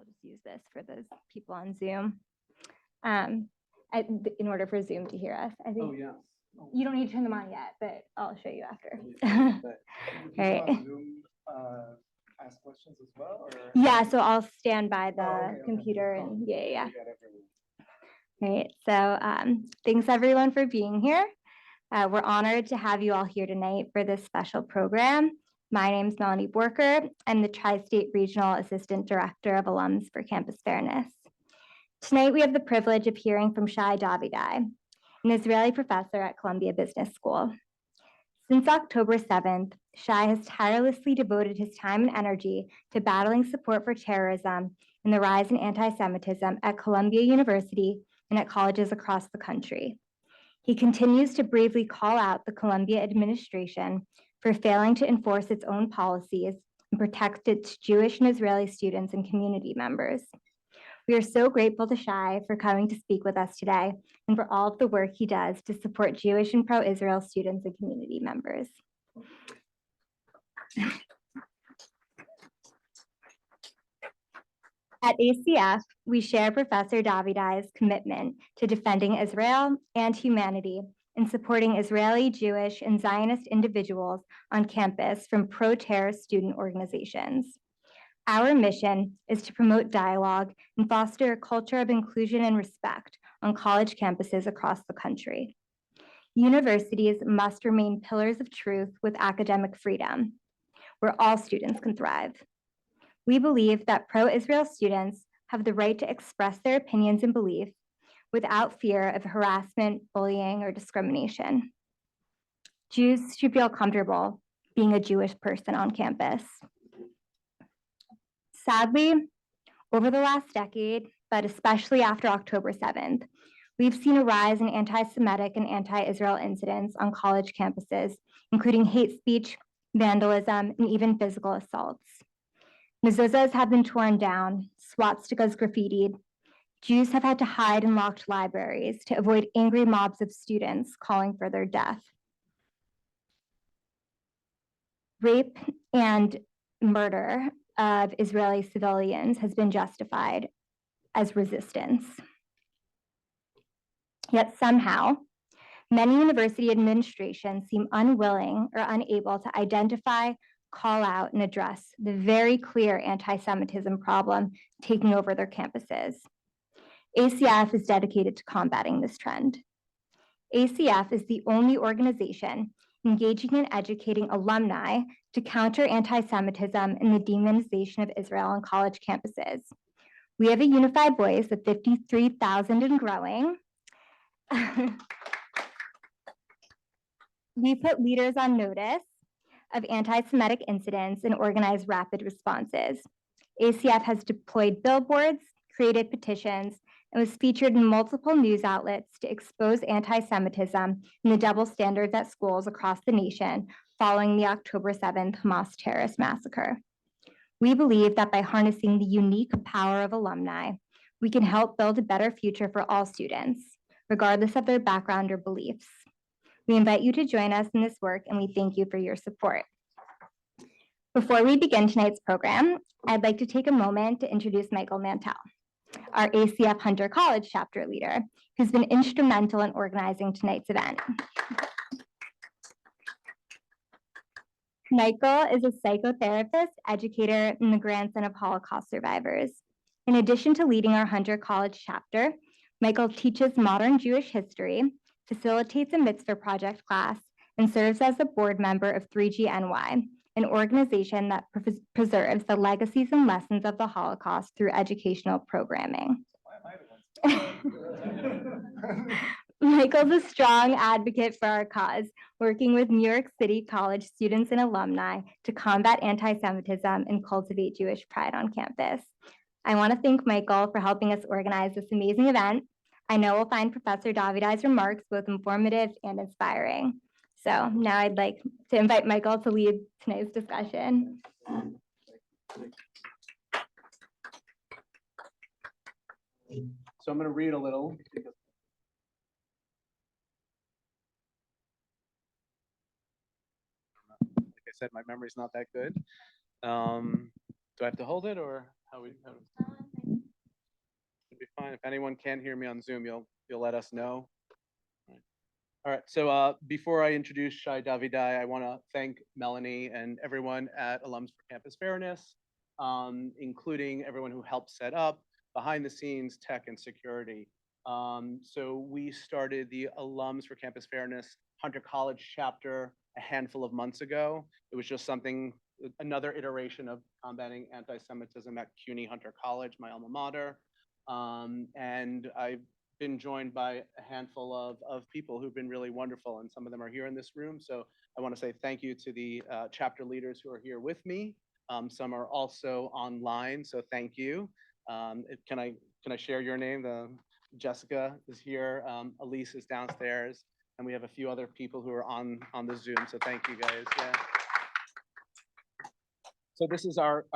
we'll just use this for those people on Zoom. In order for Zoom to hear us, I think. Oh, yeah. You don't need to turn them on yet, but I'll show you after. All right. Zoom, ask questions as well? Or? Yeah, so I'll stand by the computer and yeah. All right, so thanks everyone for being here. We're honored to have you all here tonight for this special program. My name is Melanie Borker. I'm the Tri-State Regional Assistant Director of Alums for Campus Fairness. Tonight, we have the privilege of hearing from Shai Davidai, an Israeli professor at Columbia Business School. Since October 7th, Shai has tirelessly devoted his time and energy to battling support for terrorism and the rise in anti-Semitism at Columbia University and at colleges across the country. He continues to bravely call out the Columbia administration for failing to enforce its own policies and protect its Jewish and Israeli students and community members. We are so grateful to Shai for coming to speak with us today and for all of the work he does to support Jewish and pro-Israel students and community members. At ACF, we share Professor Davidai's commitment to defending Israel and humanity and supporting Israeli, Jewish, and Zionist individuals on campus from pro-terror student organizations. Our mission is to promote dialogue and foster a culture of inclusion and respect on college campuses across the country. Universities must remain pillars of truth with academic freedom, where all students can thrive. We believe that pro-Israel students have the right to express their opinions and beliefs without fear of harassment, bullying, or discrimination. Jews should feel comfortable being a Jewish person on campus. Sadly, over the last decade, but especially after October 7th, we've seen a rise in anti-Semitic and anti-Israel incidents on college campuses, including hate speech, vandalism, and even physical assaults. Mezuzahs have been torn down, swastikas graffitied. Jews have had to hide in locked libraries to avoid angry mobs of students calling for their death. Rape and murder of Israeli civilians has been justified as resistance. Yet somehow, many university administrations seem unwilling or unable to identify, call out, and address the very clear anti-Semitism problem taking over their campuses. ACF is dedicated to combating this trend. ACF is the only organization engaging in educating alumni to counter anti-Semitism and the demonization of Israel on college campuses. We have a unified voice of 53,000 and growing. We put leaders on notice of anti-Semitic incidents and organize rapid responses. ACF has deployed billboards, created petitions, and was featured in multiple news outlets to expose anti-Semitism and the double standards at schools across the nation following the October 7th Hamas terrorist massacre. We believe that by harnessing the unique power of alumni, we can help build a better future for all students, regardless of their background or beliefs. We invite you to join us in this work, and we thank you for your support. Before we begin tonight's program, I'd like to take a moment to introduce Michael Mantel, our ACF Hunter College chapter leader, who's been instrumental in organizing tonight's event. Michael is a psychotherapist, educator, and the grandson of Holocaust survivors. In addition to leading our Hunter College chapter, Michael teaches modern Jewish history, facilitates a mitzvah project class, and serves as a board member of 3GNY, an organization that preserves the legacies and lessons of the Holocaust through educational programming. Michael's a strong advocate for our cause, working with New York City College students and alumni to combat anti-Semitism and cultivate Jewish pride on campus. I want to thank Michael for helping us organize this amazing event. I know we'll find Professor Davidai's remarks both informative and inspiring. So now I'd like to invite Michael to lead tonight's discussion. So I'm going to read a little. Like I said, my memory's not that good. Do I have to hold it or how we? be fine. If anyone can't hear me on Zoom, you'll let us know. All right. So before I introduce Shai Davidai, I want to thank Melanie and everyone at Alums for Campus Fairness, including everyone who helped set up, behind the scenes, tech and security. So we started the Alums for Campus Fairness Hunter College chapter a handful of months ago. It was just another iteration of combating anti-Semitism at CUNY Hunter College, my alma mater. And I've been joined by a handful of people who've been really wonderful, and some of them are here in this room. So I want to say thank you to the chapter leaders who are here with me. Some are also online, so thank you. Can I share your name? Jessica is here, Elise is downstairs, and we have a few other people who are on the Zoom, so thank you guys. Yeah. So this is our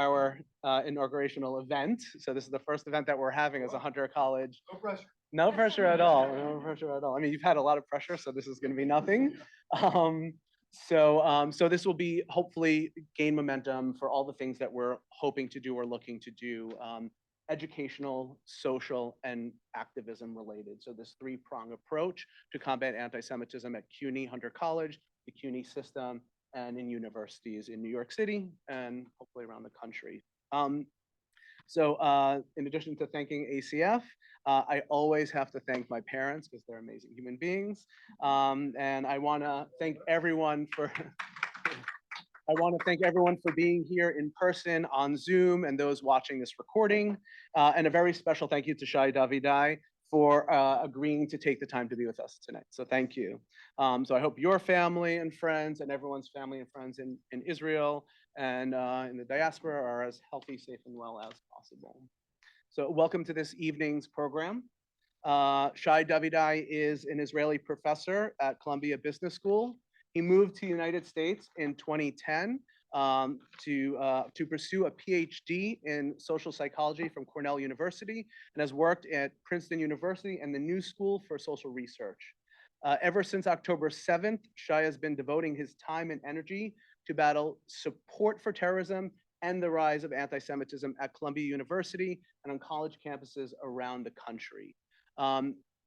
inaugurational event. So this is the first event that we're having as a Hunter College. No pressure. No pressure at all. No pressure at all. I mean, you've had a lot of pressure, so this is going to be nothing. So this will be hopefully gain momentum for all the things that we're hoping to do or looking to do, educational, social, and activism related. So this three-prong approach to combat anti-Semitism at CUNY Hunter College, the CUNY system, and in universities in New York City and hopefully around the country. So in addition to thanking ACF, I always have to thank my parents because they're amazing human beings. And I want to thank everyone for being here in person, on Zoom, and those watching this recording. And a very special thank you to Shai Davidai for agreeing to take the time to be with us tonight. So thank you. So I hope your family and friends and everyone's family and friends in Israel and in the diaspora are as healthy, safe, and well as possible. So welcome to this evening's program. Shai Davidai is an Israeli professor at Columbia Business School. He moved to the United States in 2010 to pursue a PhD in social psychology from Cornell University and has worked at Princeton University and the New School for Social Research. Ever since October 7th, Shai has been devoting his time and energy to battle support for terrorism and the rise of anti-Semitism at Columbia University and on college campuses around the country.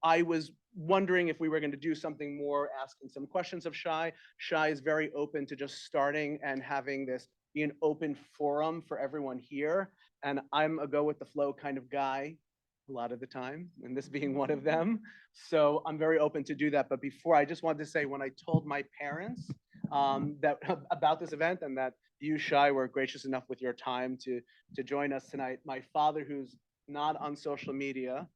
I was wondering if we were going to do something more, asking some questions of Shai. Shai is very open to just starting and having this be an open forum for everyone here. And I'm a go with the flow kind of guy a lot of the time, and this being one of them. So I'm very open to do that. But before, I just wanted to say, when I told my parents about this event and that you, Shai, were gracious enough with your time to join us tonight, my father, who's not on social media,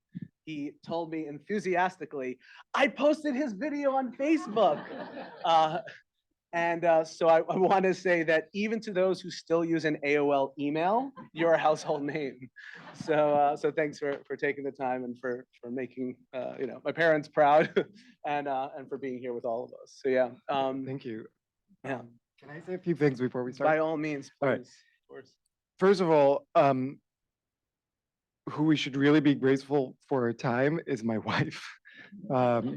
he told me enthusiastically, I posted his video on Facebook. So I want to say that even to those who still use an AOL email, you're a household name. So thanks for taking the time and for making my parents proud and for being here with all of us. So yeah. Thank you. Yeah. Can I say a few things before we start? By all means, please. All right. Of course. First of all, who we should really be grateful for her time is my wife,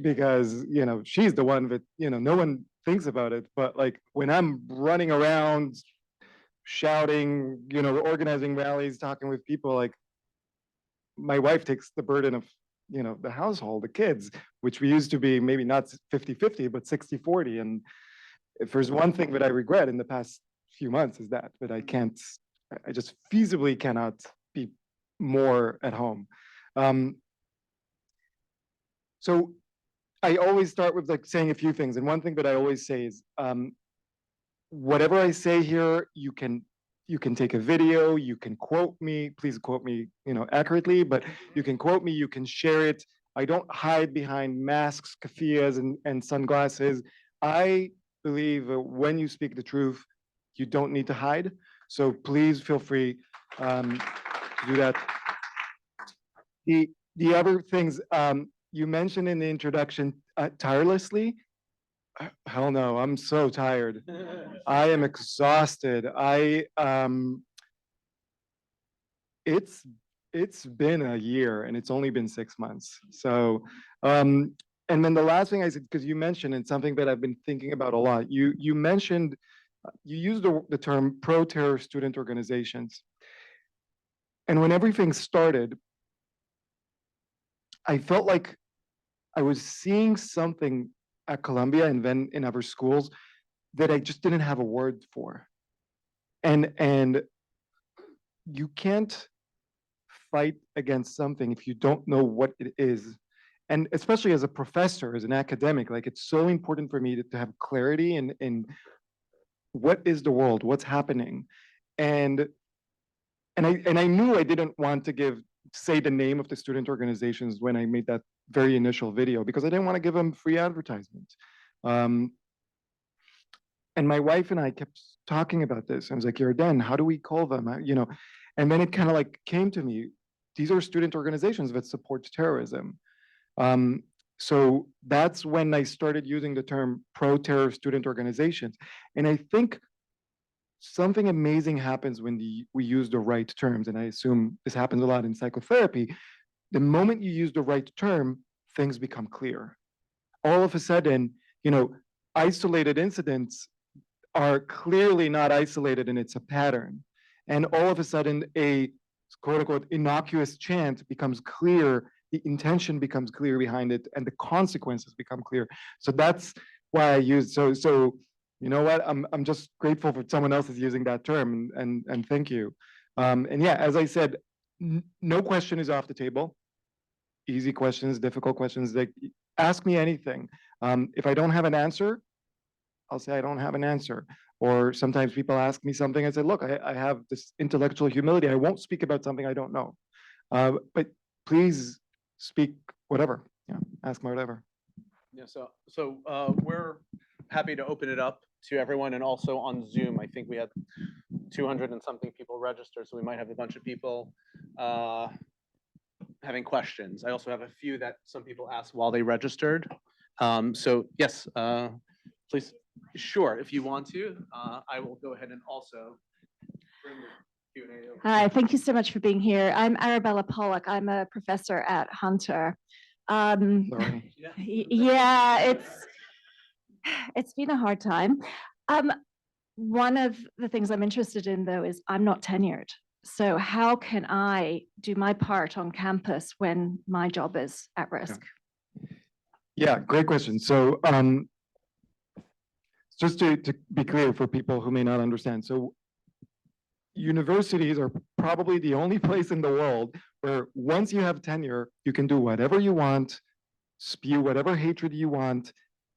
because she's the one that no one thinks about it, but like when I'm running around shouting, organizing rallies, talking with people, like my wife takes the burden of the household, the kids, which we used to be maybe not 50-50 but 60-40. And if there's one thing that I regret in the past few months is that I just feasibly cannot be more at home. So I always start with like saying a few things. And one thing that I always say is, whatever I say here, you can take a video, you can quote me, please quote me, accurately, but you can quote me, you can share it. I don't hide behind masks, keffiyehs, and sunglasses. I believe that when you speak the truth, you don't need to hide. So please feel free to do that. The other things you mentioned in the introduction, tirelessly. Hell no, I'm so tired. I am exhausted. It's been a year and it's only been 6 months. So, and then the last thing I said, because you mentioned, and something that I've been thinking about a lot, you mentioned, you used the term pro-terror student organizations. And when everything started, I felt like I was seeing something at Columbia and then in other schools that I just didn't have a word for. And you can't fight against something if you don't know what it is. And especially as a professor, as an academic, like it's so important for me to have clarity in what is the world, what's happening. And I knew I didn't want to say the name of the student organizations when I made that very initial video, because I didn't want to give them free advertisement. And my wife and I kept talking about this. I was like, Yarden, how do we call them? And then it kind of like came to me, these are student organizations that support terrorism. So that's when I started using the term pro-terror student organizations. And I think something amazing happens when we use the right terms. And I assume this happens a lot in psychotherapy. The moment you use the right term, things become clear. All of a sudden, isolated incidents are clearly not isolated and it's a pattern. And all of a sudden, a quote unquote innocuous chant becomes clear, the intention becomes clear behind it, and the consequences become clear. So that's why I use so you know what? I'm just grateful for someone else is using that term, and thank you. And yeah, as I said, no question is off the table. Easy questions, difficult questions, like ask me anything. If I don't have an answer, I'll say I don't have an answer. Or sometimes people ask me something, I say, look, I have this intellectual humility. I won't speak about something I don't know. But please speak whatever. Yeah, ask me whatever. Yeah, so we're happy to open it up to everyone, and also on Zoom. I think we had 200 and something people registered, so we might have a bunch of people having questions. I also have a few that some people asked while they registered. So yes, please. Sure, if you want to, I will go ahead and also bring the Q&A over. Hi, thank you so much for being here. I'm Arabella Pollock. I'm a professor at Hunter. Yeah, it's been a hard time. One of the things I'm interested in, though, is I'm not tenured. So how can I do my part on campus when my job is at risk? Yeah, great question. So just to be clear for people who may not understand. So universities are probably the only place in the world where once you have tenure, you can do whatever you want, spew whatever hatred you want,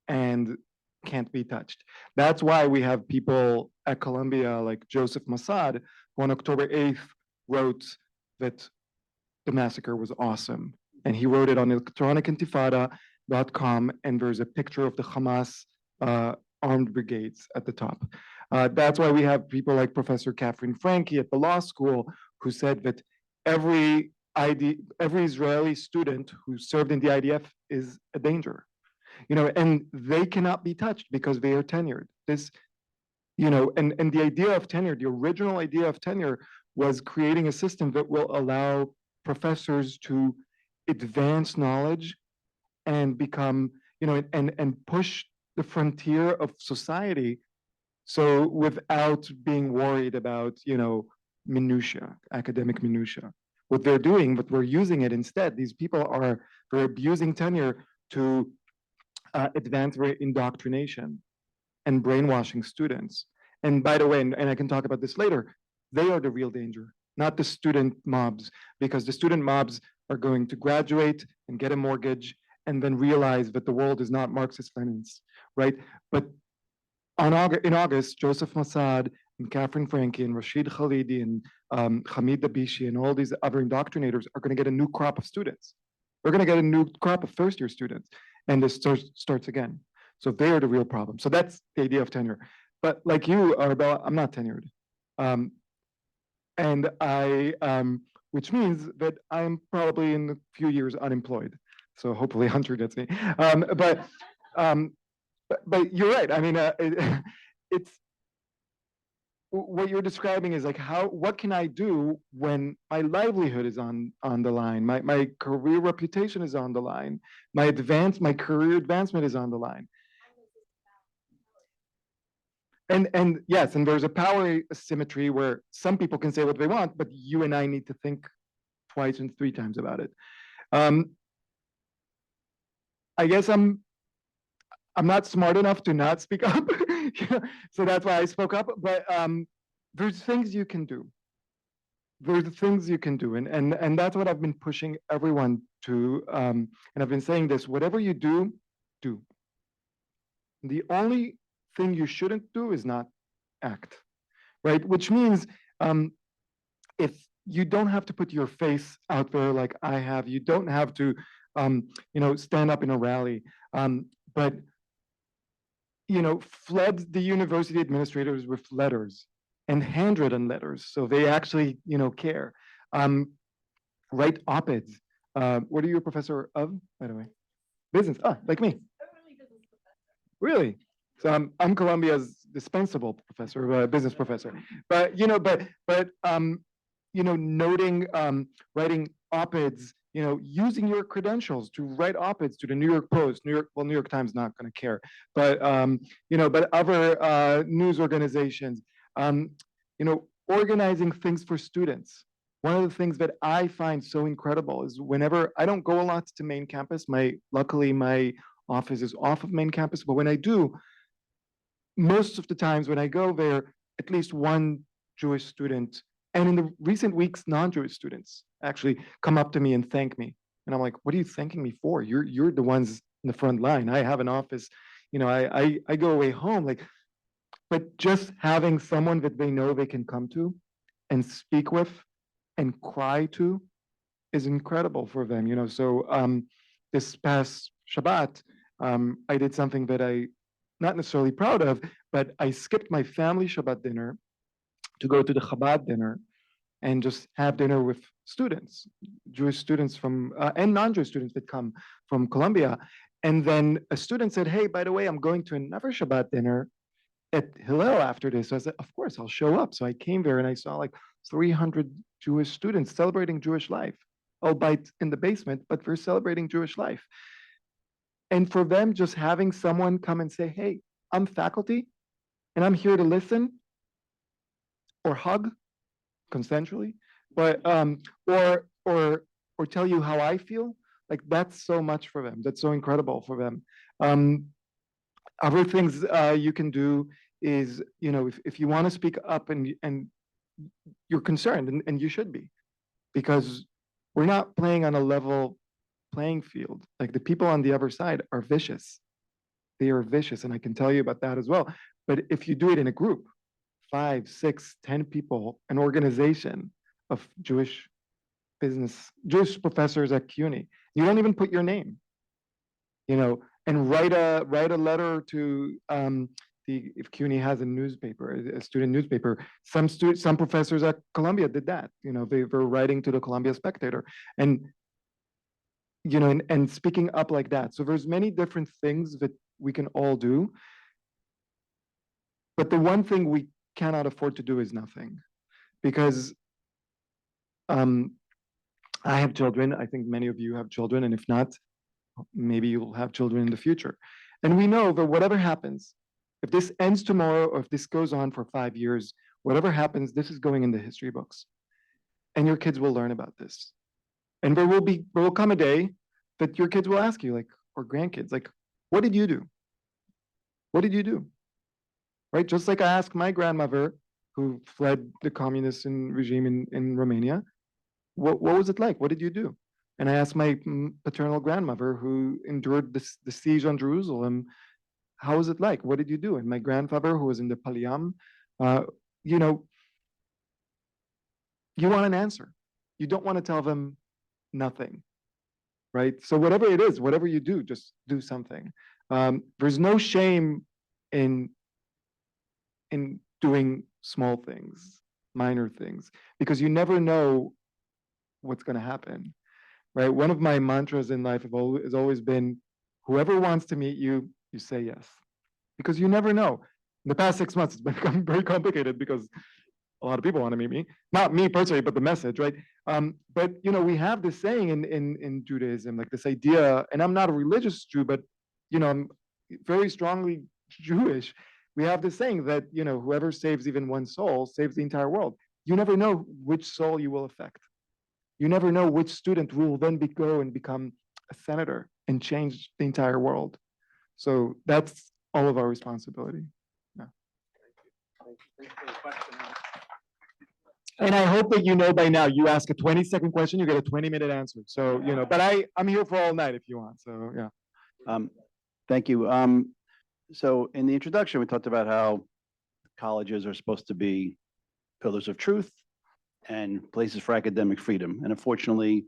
and can't be touched. That's why we have people at Columbia like Joseph Mossad, who on October 8th wrote that the massacre was awesome. And he wrote it on electronicintifada.com, and there's a picture of the Hamas armed brigades at the top. That's why we have people like Professor Catherine Franke at the law school, who said that every Israeli student who served in the IDF is a danger, and they cannot be touched because they are tenured. And the idea of tenure, the original idea of tenure, was creating a system that will allow professors to advance knowledge and become, and push the frontier of society, so without being worried about, minutia, academic minutia. What they're doing, but we're using it instead. These people they're abusing tenure to advance their indoctrination and brainwashing students. And by the way, and I can talk about this later, they are the real danger, not the student mobs, because the student mobs are going to graduate and get a mortgage and then realize that the world is not Marxist-Leninist, right? But in August, Joseph Mossad and Catherine Franke and Rashid Khalidi and Hamid Dabishi and all these other indoctrinators are going to get a new crop of students. We're going to get a new crop of first-year students, and this starts again. So they are the real problem. So that's the idea of tenure. But like you, Arabella, I'm not tenured. Which means that I'm probably in a few years unemployed. So hopefully Hunter gets me. But you're right. I mean, it's what you're describing is like what can I do when my livelihood is on the line, my career reputation is on the line, my career advancement is on the line. And yes, and there's a power asymmetry where some people can say what they want, but you and I need to think twice and three times about it. I guess I'm not smart enough to not speak up. So that's why I spoke up. But there's things you can do. There's things you can do. And that's what I've been pushing everyone to. And I've been saying this, whatever you do, do. The only thing you shouldn't do is not act, right? Which means if you don't have to put your face out there like I have, you don't have to, stand up in a rally, but flood the university administrators with letters and handwritten letters, so they actually, care. Write op-eds. What are you a professor of, by the way? Business. Ah, like me. Really? So I'm Columbia's dispensable professor, business professor. But noting, writing op-eds, using your credentials to write op-eds to the New York Post, New York Times not going to care, but but other news organizations, organizing things for students. One of the things that I find so incredible is whenever I don't go a lot to main campus, luckily my office is off of main campus, but when I do, most of the times when I go there, at least one Jewish student, and in the recent weeks, non-Jewish students actually come up to me and thank me. And I'm like, what are you thanking me for? You're the ones in the front line. I have an office, I go away home. But just having someone that they know they can come to and speak with and cry to is incredible for them. So this past Shabbat, I did something that I not necessarily proud of, but I skipped my family Shabbat dinner to go to the Chabad dinner and just have dinner with students, Jewish students from, and non-Jewish students that come from Columbia. And then a student said, hey, by the way, I'm going to another Shabbat dinner at Hillel after this. So I said, of course, I'll show up. So I came there and I saw like 300 Jewish students celebrating Jewish life, albeit in the basement, but we're celebrating Jewish life. And for them, just having someone come and say, hey, I'm faculty and I'm here to listen or hug consensually, but or tell you how I feel, like that's so much for them. That's so incredible for them. Other things you can do is, if you want to speak up and you're concerned, and you should be, because we're not playing on a level playing field. Like the people on the other side are vicious. They are vicious, and I can tell you about that as well. But if you do it in a group, 5, 6, 10 people, an organization of Jewish professors at CUNY, you don't even put your name, and write a letter to if CUNY has a newspaper, a student newspaper. Some professors at Columbia did that. They were writing to the Columbia Spectator, and and speaking up like that. So there's many different things that we can all do, but the one thing we cannot afford to do is nothing, because I have children. I think many of you have children, and if not, maybe you'll have children in the future. And we know that whatever happens, if this ends tomorrow or if this goes on for 5 years, whatever happens, this is going in the history books. And your kids will learn about this. And there will come a day that your kids will ask you, or grandkids, what did you do? What did you do? Right? Just like I asked my grandmother, who fled the communist regime in Romania, what was it like? What did you do? And I asked my paternal grandmother, who endured the siege on Jerusalem, how was it like? What did you do? And my grandfather, who was in the Paliyam, you want an answer. You don't want to tell them nothing, right? So whatever it is, whatever you do, just do something. There's no shame in doing small things, minor things, because you never know what's going to happen, right? One of my mantras in life has always been, whoever wants to meet you, you say yes, because you never know. In the past 6 months, it's become very complicated because a lot of people want to meet me, not me personally, but the message, right? But we have this saying in Judaism, like this idea, and I'm not a religious Jew, but I'm very strongly Jewish. We have this saying that whoever saves even one soul saves the entire world. You never know which soul you will affect. You never know which student will then go and become a senator, and change the entire world. So that's all of our responsibility. And I hope that you know by now, you ask a 20-second question, you get a 20-minute answer. So, but I'm here for all night if you want. So, yeah. Thank you. So in the introduction, we talked about how colleges are supposed to be pillars of truth and places for academic freedom. And unfortunately,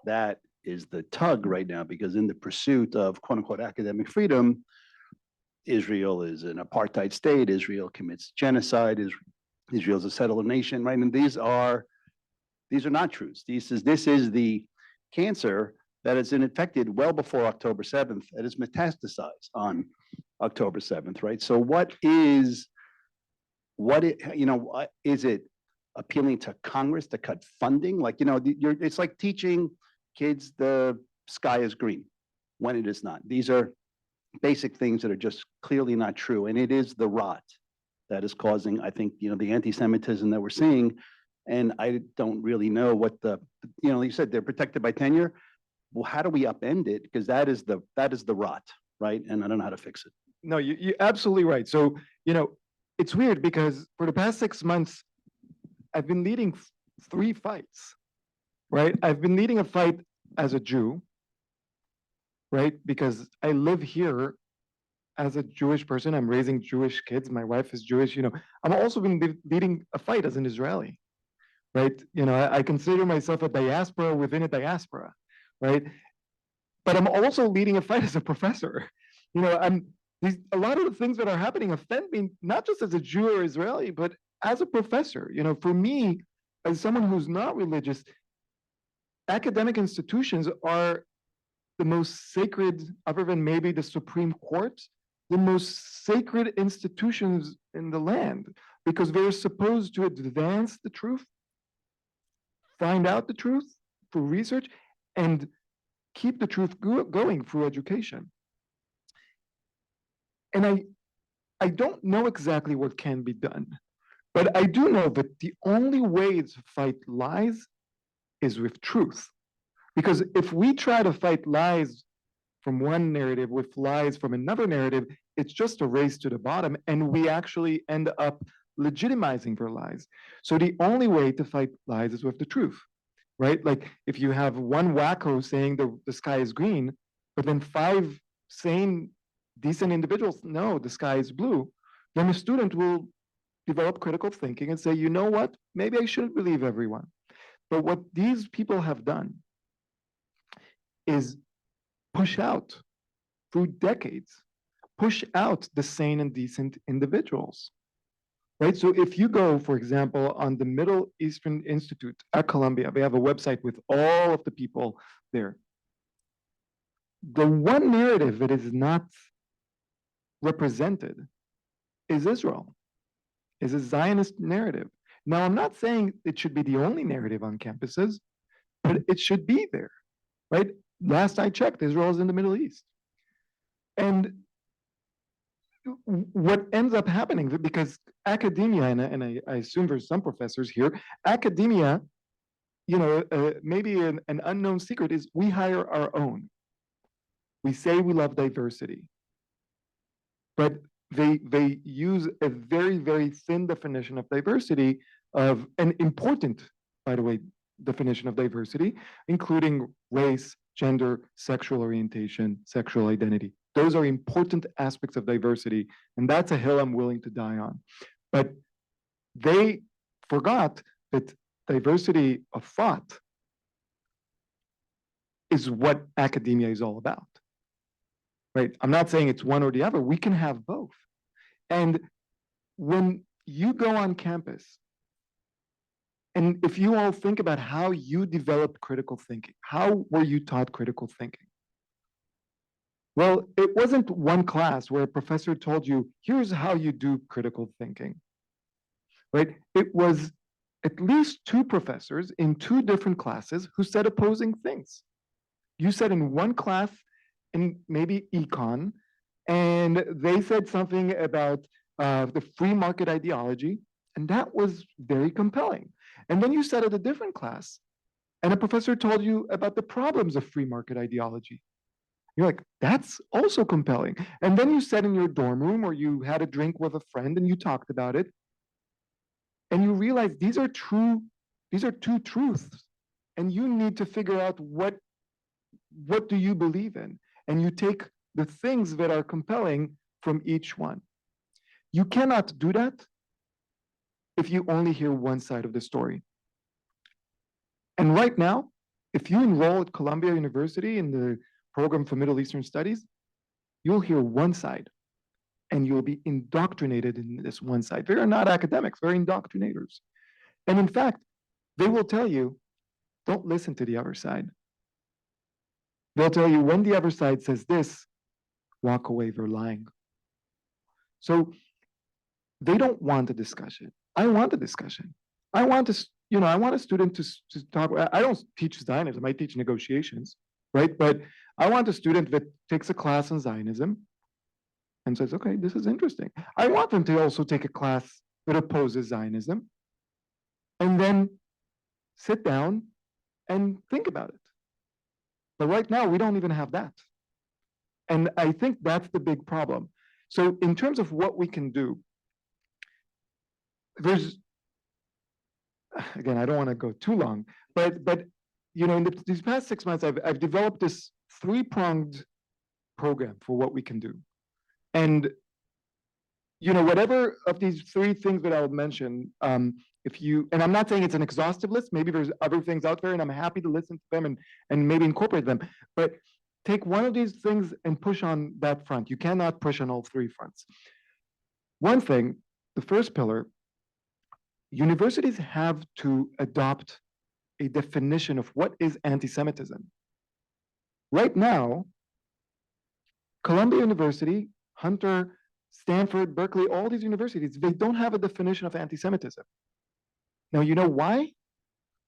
that is the tug right now, because in the pursuit of quote unquote academic freedom, Israel is an apartheid state. Israel commits genocide. Israel is a settler nation, right? And these are not truths. This is the cancer that has been infected well before October 7th. It is metastasized on October 7th, right? So is it appealing to Congress to cut funding? Like, it's like teaching kids the sky is green when it is not. These are basic things that are just clearly not true. And it is the rot that is causing, I think, the anti-Semitism that we're seeing. And I don't really know what like you said, they're protected by tenure. Well, how do we upend it? Because that is the rot, right? And I don't know how to fix it. No, you're absolutely right. So, it's weird because for the past 6 months, I've been leading 3 fights, right? I've been leading a fight as a Jew, right? Because I live here as a Jewish person. I'm raising Jewish kids. My wife is Jewish. I'm also been leading a fight as an Israeli, right? I consider myself a diaspora within a diaspora, right? But I'm also leading a fight as a professor. A lot of the things that are happening offend me, not just as a Jew or Israeli, but as a professor. For me, as someone who's not religious, academic institutions are the most sacred, other than maybe the Supreme Court, the most sacred institutions in the land, because they're supposed to advance the truth, find out the truth through research, and keep the truth going through education. And I don't know exactly what can be done, but I do know that the only way to fight lies is with truth. Because if we try to fight lies from one narrative with lies from another narrative, it's just a race to the bottom, and we actually end up legitimizing their lies. So the only way to fight lies is with the truth, right? Like if you have one wacko saying the sky is green, but then 5 sane, decent individuals know the sky is blue, then a student will develop critical thinking and say, you know what, maybe I shouldn't believe everyone. But what these people have done is push out through decades, push out the sane and decent individuals, right? So if you go, for example, on the Middle Eastern Institute at Columbia, they have a website with all of the people there. The one narrative that is not represented is Israel, is a Zionist narrative. Now, I'm not saying it should be the only narrative on campuses, but it should be there, right? Last I checked, Israel is in the Middle East. And what ends up happening, because academia, and I assume there's some professors here, academia, maybe an unknown secret is we hire our own. We say we love diversity, but they use a very, very thin definition of diversity, of an important, by the way, definition of diversity, including race, gender, sexual orientation, sexual identity. Those are important aspects of diversity, and that's a hill I'm willing to die on. But they forgot that diversity of thought is what academia is all about, right? I'm not saying it's one or the other. We can have both. And when you go on campus, and if you all think about how you developed critical thinking, how were you taught critical thinking? Well, it wasn't one class where a professor told you, here's how you do critical thinking, right? It was at least 2 professors in 2 different classes who said opposing things. You said in one class, in maybe econ, and they said something about the free market ideology, and that was very compelling. And then you said at a different class, and a professor told you about the problems of free market ideology. You're like, that's also compelling. And then you sat in your dorm room or you had a drink with a friend and you talked about it. And you realize these are two truths. And you need to figure out what do you believe in? And you take the things that are compelling from each one. You cannot do that if you only hear one side of the story. And right now, if you enroll at Columbia University in the program for Middle Eastern Studies, you'll hear one side and you'll be indoctrinated in this one side. They are not academics, they're indoctrinators. And in fact, they will tell you, don't listen to the other side. They'll tell you when the other side says this, walk away, they're lying. So they don't want a discussion. I want a discussion. I want a student to talk. I don't teach Zionism, I teach negotiations, right? But I want a student that takes a class on Zionism and says, okay, this is interesting. I want them to also take a class that opposes Zionism and then sit down and think about it. But right now, we don't even have that. And I think that's the big problem. So in terms of what we can do, again, I don't want to go too long, but in these past 6 months, I've developed this three-pronged program for what we can do. And whatever of these three things that I'll mention, and I'm not saying it's an exhaustive list, maybe there's other things out there and I'm happy to listen to them and maybe incorporate them, but take one of these things and push on that front. You cannot push on all three fronts. One thing, the first pillar, universities have to adopt a definition of what is anti-Semitism. Right now, Columbia University, Hunter, Stanford, Berkeley, all these universities, they don't have a definition of anti-Semitism. Now, you know why?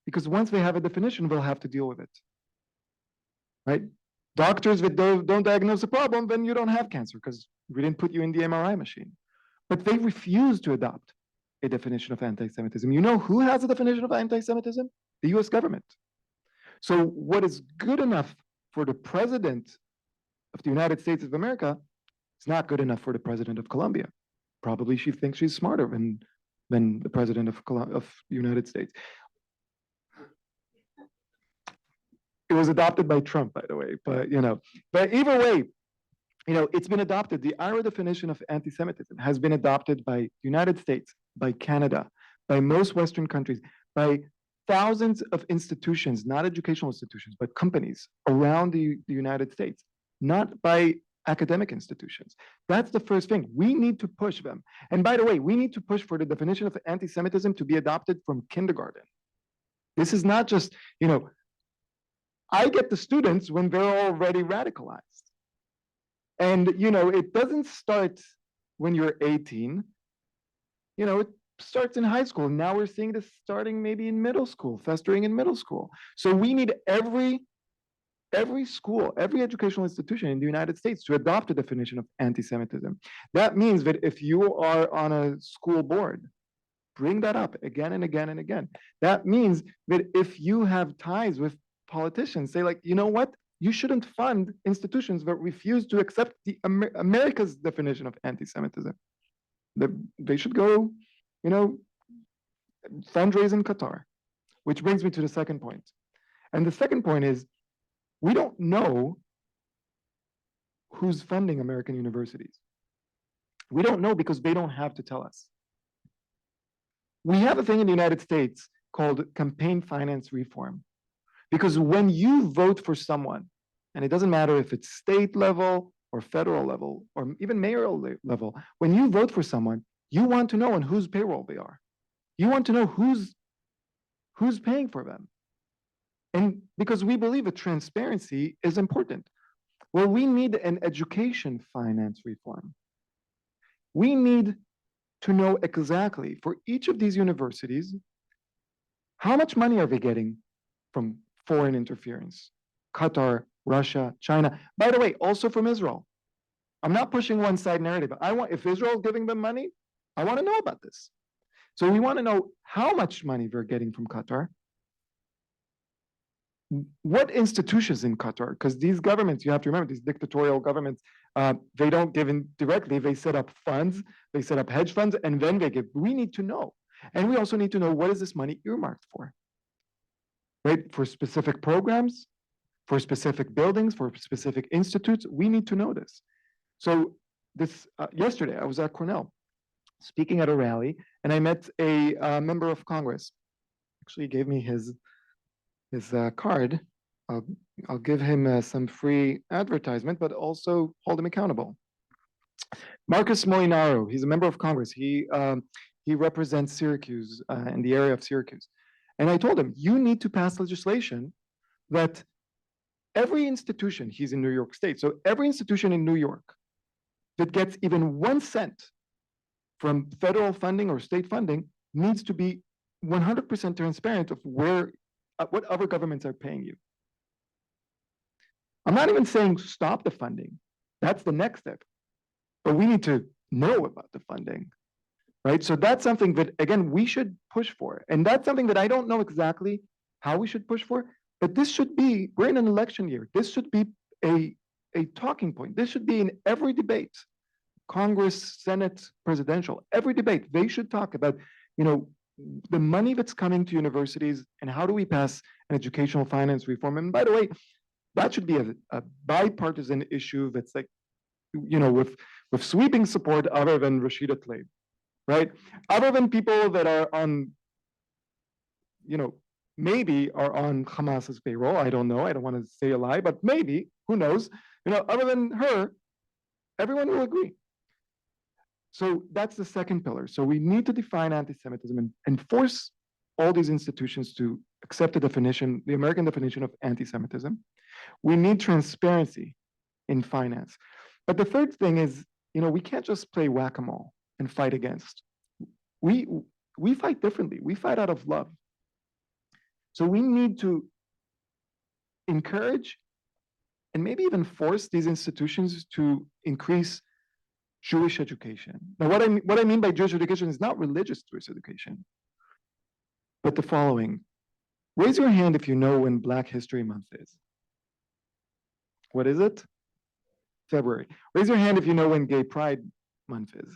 Because once they have a definition, they'll have to deal with it, right? Doctors that don't diagnose a problem, then you don't have cancer because we didn't put you in the MRI machine. But they refuse to adopt a definition of anti-Semitism. You know who has a definition of anti-Semitism? The US government. So what is good enough for the president of the United States of America is not good enough for the president of Columbia. Probably she thinks she's smarter than the president of the United States. It was adopted by Trump, by the way, but either way, it's been adopted. The IRA definition of anti-Semitism has been adopted by the United States, by Canada, by most Western countries, by thousands of institutions, not educational institutions, but companies around the United States, not by academic institutions. That's the first thing. We need to push them. And by the way, we need to push for the definition of anti-Semitism to be adopted from kindergarten. This is not just, I get the students when they're already radicalized. And, it doesn't start when you're 18. It starts in high school. Now we're seeing this starting maybe in middle school, festering in middle school. So we need every school, every educational institution in the United States to adopt a definition of anti-Semitism. That means that if you are on a school board, bring that up again and again and again. That means that if you have ties with politicians, say you know what? You shouldn't fund institutions that refuse to accept America's definition of anti-Semitism. They should go, fundraise in Qatar, which brings me to the second point. And the second point is, we don't know who's funding American universities. We don't know because they don't have to tell us. We have a thing in the United States called campaign finance reform. Because when you vote for someone, and it doesn't matter if it's state level or federal level or even mayoral level, when you vote for someone, you want to know on whose payroll they are. You want to know who's paying for them. And because we believe that transparency is important. Well, we need an education finance reform. We need to know exactly for each of these universities, how much money are they getting from foreign interference? Qatar, Russia, China. By the way, also from Israel. I'm not pushing one side narrative. If Israel is giving them money, I want to know about this. So we want to know how much money they're getting from Qatar. what institutions in Qatar? Because these governments, you have to remember, these dictatorial governments, they don't give in directly. They set up funds, they set up hedge funds, and then they give. We need to know. And we also need to know, what is this money earmarked for? Right? For specific programs, for specific buildings, for specific institutes. We need to know this. So this yesterday, I was at Cornell speaking at a rally, and I met a member of Congress. Actually, he gave me his card. I'll give him some free advertisement, but also hold him accountable. Marcus Molinaro, he's a member of Congress. He represents Syracuse in the area of Syracuse. And I told him, you need to pass legislation that every institution, he's in New York State, so every institution in New York that gets even 1 cent from federal funding or state funding needs to be 100% transparent of where, what other governments are paying you. I'm not even saying stop the funding. That's the next step. But we need to know about the funding, right? So that's something that, again, we should push for. And that's something that I don't know exactly how we should push for, but this should be, we're in an election year. This should be a talking point. This should be in every debate, Congress, Senate, presidential, every debate. They should talk about, you know, the money that's coming to universities and how do we pass an educational finance reform. And by the way, that should be a bipartisan issue that's like, you know, with sweeping support other than Rashida Tlaib, right? Other than people that are on, you know, maybe are on Hamas's payroll. I don't know. I don't want to say a lie, but maybe, who knows? You know, other than her, everyone will agree. So that's the second pillar. So we need to define anti-Semitism and force all these institutions to accept the definition, the American definition of anti-Semitism. We need transparency in finance. But the third thing is, you know, we can't just play whack-a-mole and fight against. We fight differently. We fight out of love. So we need to encourage and maybe even force these institutions to increase Jewish education. Now, what I mean by Jewish education is not religious Jewish education, but the following. Raise your hand if you know when Black History Month is. What is it? February. Raise your hand if you know when Gay Pride Month is.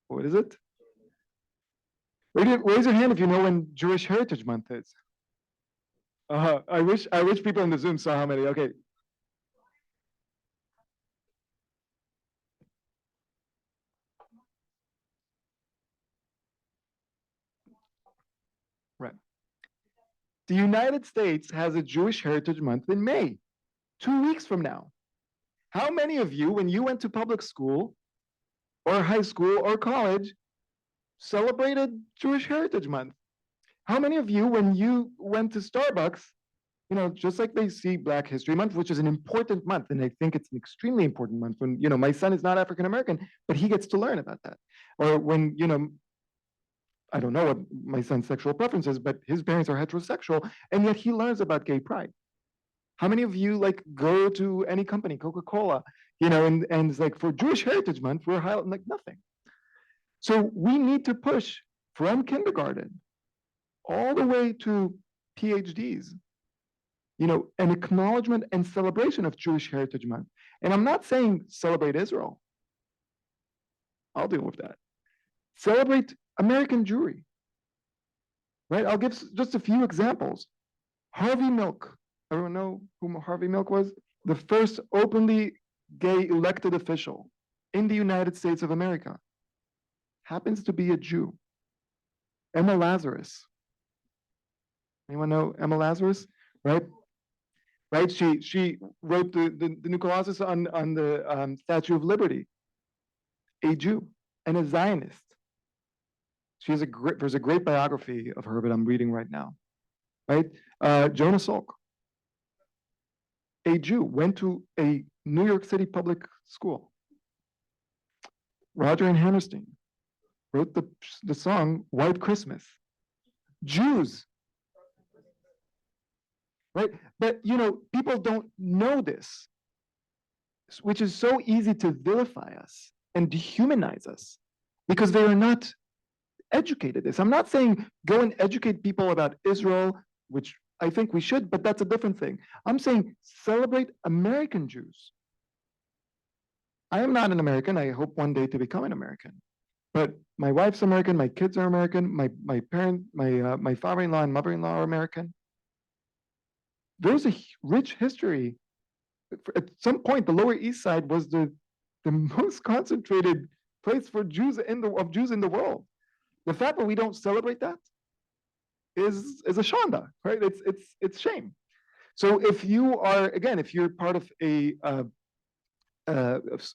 What is it? Raise your hand if you know when Jewish Heritage Month is. I wish people in the Zoom saw how many. Okay. Right. The United States has a Jewish Heritage Month in May, 2 weeks from now. How many of you, when you went to public school or high school or college, celebrated Jewish Heritage Month? How many of you, when you went to Starbucks, you know, just like they see Black History Month, which is an important month, and I think it's an extremely important month when, you know, my son is not African American, but he gets to learn about that. Or when, you know, I don't know what my son's sexual preference is, but his parents are heterosexual, and yet he learns about gay pride. How many of you like go to any company, Coca-Cola, you know, and it's like for Jewish Heritage Month, we're highlighting like nothing. So we need to push from kindergarten all the way to PhDs, you know, an acknowledgement and celebration of Jewish Heritage Month. And I'm not saying celebrate Israel. I'll deal with that. Celebrate American Jewry, right? I'll give just a few examples. Harvey Milk. Everyone know who Harvey Milk was? The first openly gay elected official in the United States of America. Happens to be a Jew. Emma Lazarus. Anyone know Emma Lazarus? Right? Right? She wrote the New Colossus on the Statue of Liberty. A Jew and a Zionist. There's a great biography of her that I'm reading right now. Right? Jonah Salk. A Jew, went to a New York City public school. Roger and Hammerstein wrote the song White Christmas. Jews. Right? But, you know, people don't know this, which is so easy to vilify us and dehumanize us because they are not educated this. I'm not saying go and educate people about Israel, which I think we should, but that's a different thing. I'm saying celebrate American Jews. I am not an American. I hope one day to become an American. But my wife's American, my kids are American, my father-in-law and mother-in-law are American. There's a rich history. At some point, the Lower East Side was the most concentrated place for Jews of Jews in the world. The fact that we don't celebrate that is a shanda, right? It's shame. So if you are, again, if you're part of a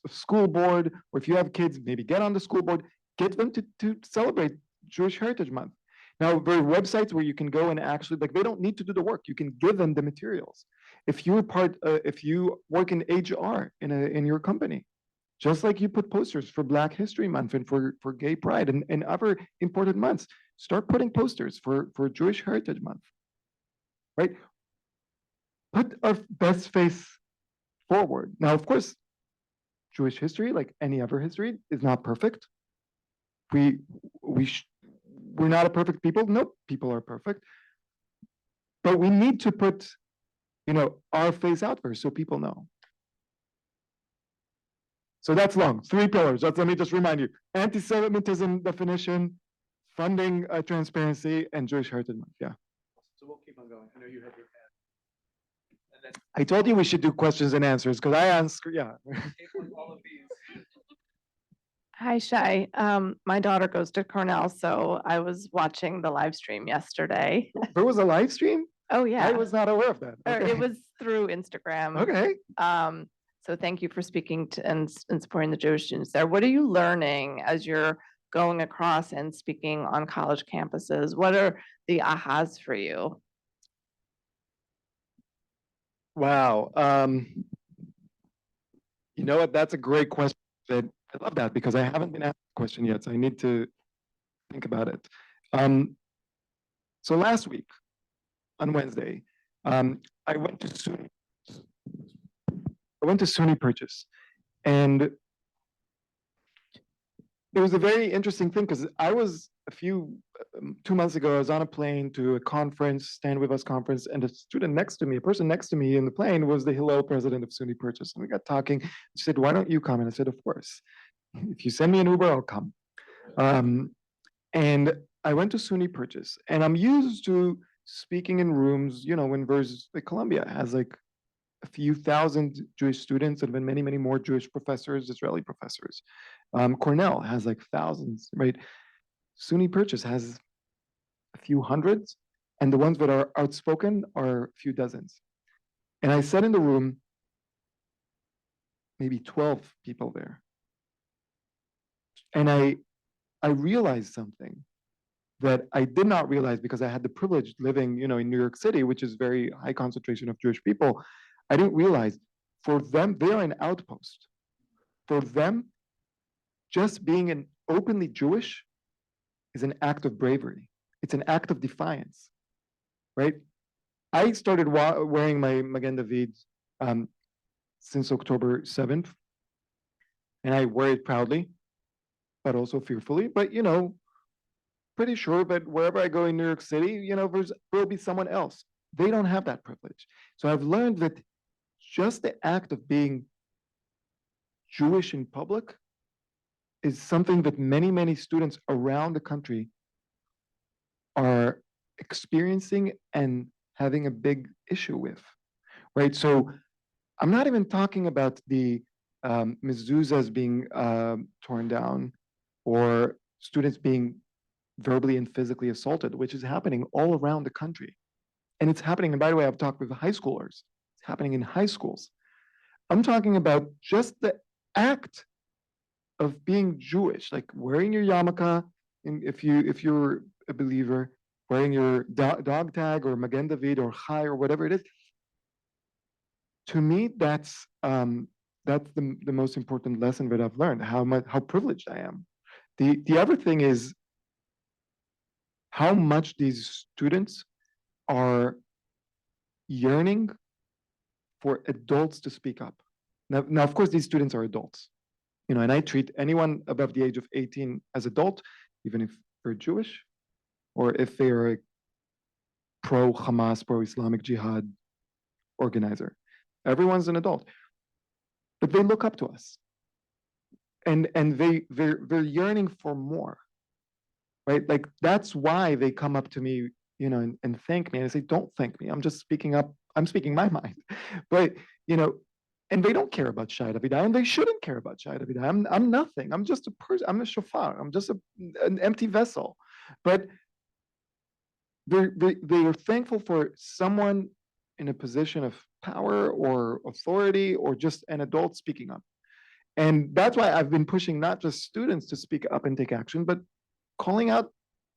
school board, or if you have kids, maybe get on the school board, get them to celebrate Jewish Heritage Month. Now, there are websites where you can go and actually, like, they don't need to do the work. You can give them the materials. If you're if you work in HR in your company, just like you put posters for Black History Month and for Gay Pride and other important months, start putting posters for Jewish Heritage Month, right? Put our best face forward. Now, of course, Jewish history, like any other history, is not perfect. We're not a perfect people. No people are perfect. But we need to put, our face out there so people know. So that's long. 3 pillars. Let me just remind you: anti-Semitism definition, funding transparency, and Jewish Heritage Month. Yeah. So we'll keep on going. I know you have your hand. And then I told you we should do questions and answers because I answer. Yeah. table all of these. Hi, Shai. My daughter goes to Cornell, so I was watching the live stream yesterday. There was a live stream. Oh, yeah. I was not aware of that. Or Okay. it was through Instagram. Okay. So thank you for speaking to and supporting the Jewish students there. What are you learning as you're going across and speaking on college campuses? What are the ahas for you? Wow. You know what? That's a great question. I love that because I haven't been asked the question yet, so I need to think about it. So last week, on Wednesday, I went to SUNY Purchase, and it was a very interesting thing because I was 2 months ago, I was on a plane to a conference, Stand With Us conference, and a person next to me in the plane was the Hillel president of SUNY Purchase. And we got talking. She said, "Why don't you come?" And I said, "Of course. If you send me an Uber, I'll come." And I went to SUNY Purchase, and I'm used to speaking in rooms, when there's, like, Columbia has like a few thousand Jewish students and then many, many more Jewish professors, Israeli professors. Cornell has like thousands, right? SUNY Purchase has a few hundreds, and the ones that are outspoken are a few dozens. And I sat in the room, maybe 12 people there. And I realized something that I did not realize because I had the privilege living, in New York City, which is very high concentration of Jewish people. I didn't realize for them, they are an outpost. For them, just being an openly Jewish is an act of bravery. It's an act of defiance, right? I started wearing my Magen David since October 7th, and I wear it proudly, but also fearfully. But, pretty sure that wherever I go in New York City, there'll be someone else. They don't have that privilege. So I've learned that just the act of being Jewish in public is something that many, many students around the country are experiencing and having a big issue with, right? So I'm not even talking about the mezuzahs being torn down or students being verbally and physically assaulted, which is happening all around the country. And it's happening, and by the way, I've talked with high schoolers. It's happening in high schools. I'm talking about just the act of being Jewish, like wearing your yarmulke, and if you're a believer, wearing your dog tag or Magen David or Chai or whatever it is. To me, that's the most important lesson that I've learned. How privileged I am. The other thing is how much these students are yearning for adults to speak up. Now, of course, these students are adults, and I treat anyone above the age of 18 as adult, even if they're Jewish or if they are pro-Hamas, pro-Islamic Jihad organizer. Everyone's an adult. But they look up to us. And they're yearning for more. Right? Like that's why they come up to me, you know, and thank me. And I say, don't thank me. I'm just speaking up. I'm speaking my mind. But, you know, and they don't care about Shai Davidai, and they shouldn't care about Shai Davidai. I'm nothing. I'm just a person. I'm a shofar. I'm just an empty vessel. But they are thankful for someone in a position of power or authority or just an adult speaking up. And that's why I've been pushing not just students to speak up and take action, but calling out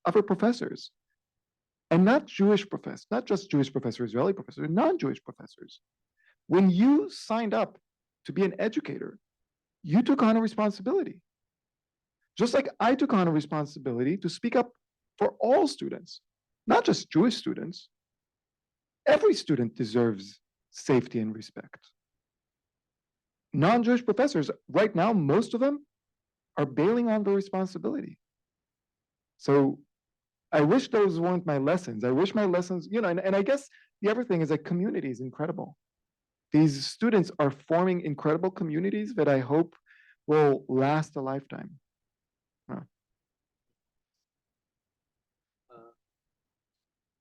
other professors. And not Jewish professors, not just Jewish professors, Israeli professors, non-Jewish professors. When you signed up to be an educator, you took on a responsibility. Just like I took on a responsibility to speak up for all students, not just Jewish students. Every student deserves safety and respect. Non-Jewish professors, right now, most of them are bailing on their responsibility. So I wish those weren't my lessons. I wish my lessons, you know, and I guess the other thing is that community is incredible. These students are forming incredible communities that I hope will last a lifetime.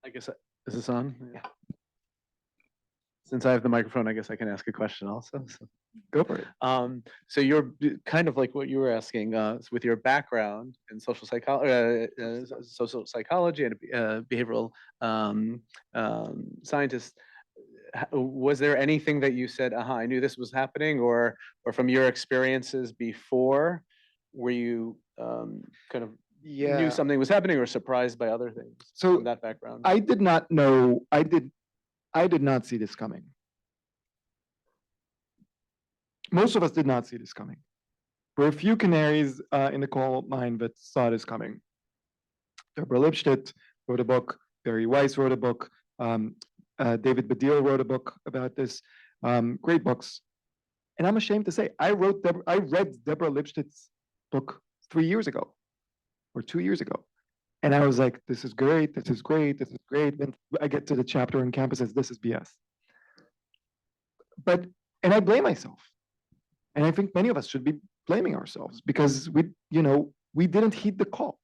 I guess, is this on? Yeah. Since I have the microphone, I guess I can ask a question also. So. Go for it. So you're kind of like what you were asking with your background in social psychology and behavioral scientist. Was there anything that you said, I knew this was happening, or from your experiences before, were you kind of knew something was happening or surprised by other things from that background? I did not know. I did not see this coming. Most of us did not see this coming. There were a few canaries in the coal mine that saw this coming. Deborah Lipstadt wrote a book. Barry Weiss wrote a book. David Baddiel wrote a book about this. Great books. And I'm ashamed to say, I read Deborah Lipstadt's book 3 years ago or 2 years ago. And I was like, this is great, this is great, this is great. Then I get to the chapter on campus says, this is BS. And I blame myself. And I think many of us should be blaming ourselves because we didn't heed the call.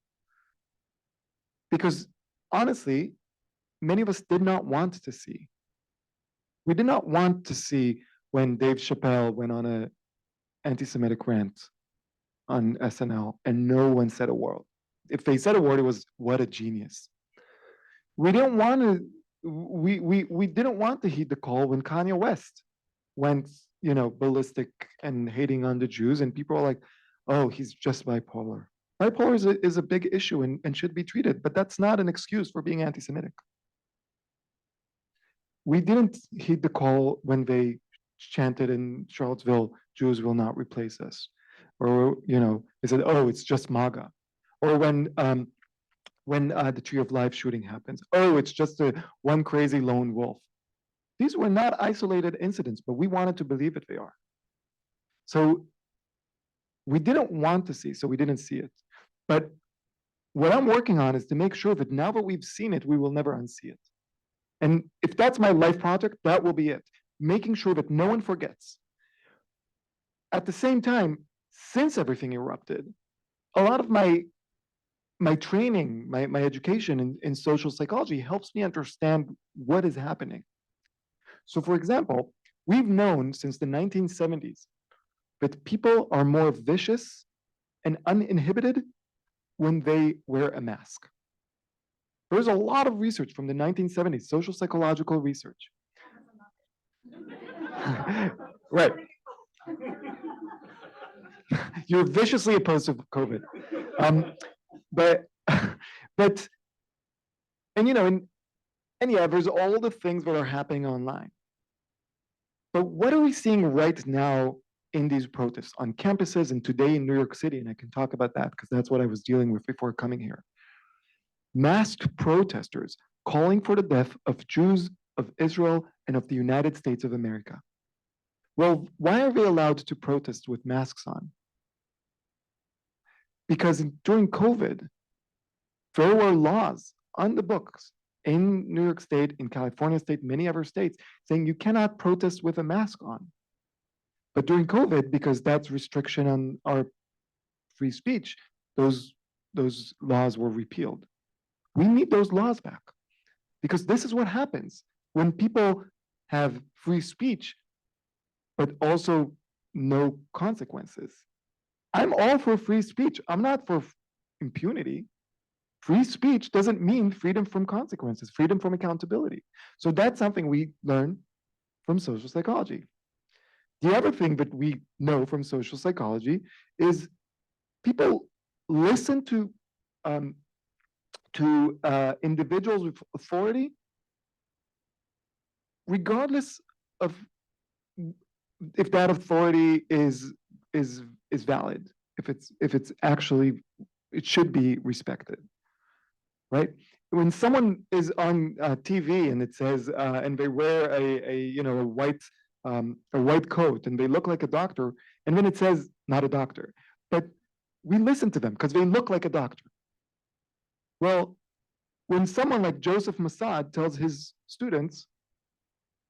Because honestly, many of us did not want to see. We did not want to see when Dave Chappelle went on an anti-Semitic rant on SNL and no one said a word. If they said a word, it was, what a genius. We didn't want to, we didn't want to heed the call when Kanye West went, ballistic and hating on the Jews, and people are like, oh, he's just bipolar. Bipolar is a big issue and should be treated, but that's not an excuse for being anti-Semitic. We didn't heed the call when they chanted in Charlottesville, Jews will not replace us. Or, they said, oh, it's just MAGA. Or when the Tree of Life shooting happens, oh, it's just one crazy lone wolf. These were not isolated incidents, but we wanted to believe that they are. So we didn't want to see, so we didn't see it. But what I'm working on is to make sure that now that we've seen it, we will never unsee it. And if that's my life project, that will be it. Making sure that no one forgets. At the same time, since everything erupted, a lot of my training, my education in social psychology helps me understand what is happening. So for example, we've known since the 1970s that people are more vicious and uninhibited when they wear a mask. There's a lot of research from the 1970s, social psychological research. Right. You're viciously opposed to COVID. And yeah, there's all the things that are happening online. But what are we seeing right now in these protests on campuses and today in New York City? And I can talk about that because that's what I was dealing with before coming here. Masked protesters calling for the death of Jews, of Israel, and of the United States of America. Well, why are they allowed to protest with masks on? Because during COVID, there were laws on the books in New York State, in California State, many other states, saying you cannot protest with a mask on. But during COVID, because that's restriction on our free speech, those laws were repealed. We need those laws back, because this is what happens when people have free speech, but also no consequences. I'm all for free speech. I'm not for impunity. Free speech doesn't mean freedom from consequences, freedom from accountability. So that's something we learn from social psychology. The other thing that we know from social psychology is people listen to individuals with authority, regardless of if that authority is valid, if it's actually, it should be respected, right? When someone is on TV and it says, and they wear a white coat and they look like a doctor, and then it says not a doctor, but we listen to them because they look like a doctor. Well, when someone like Joseph Mossad tells his students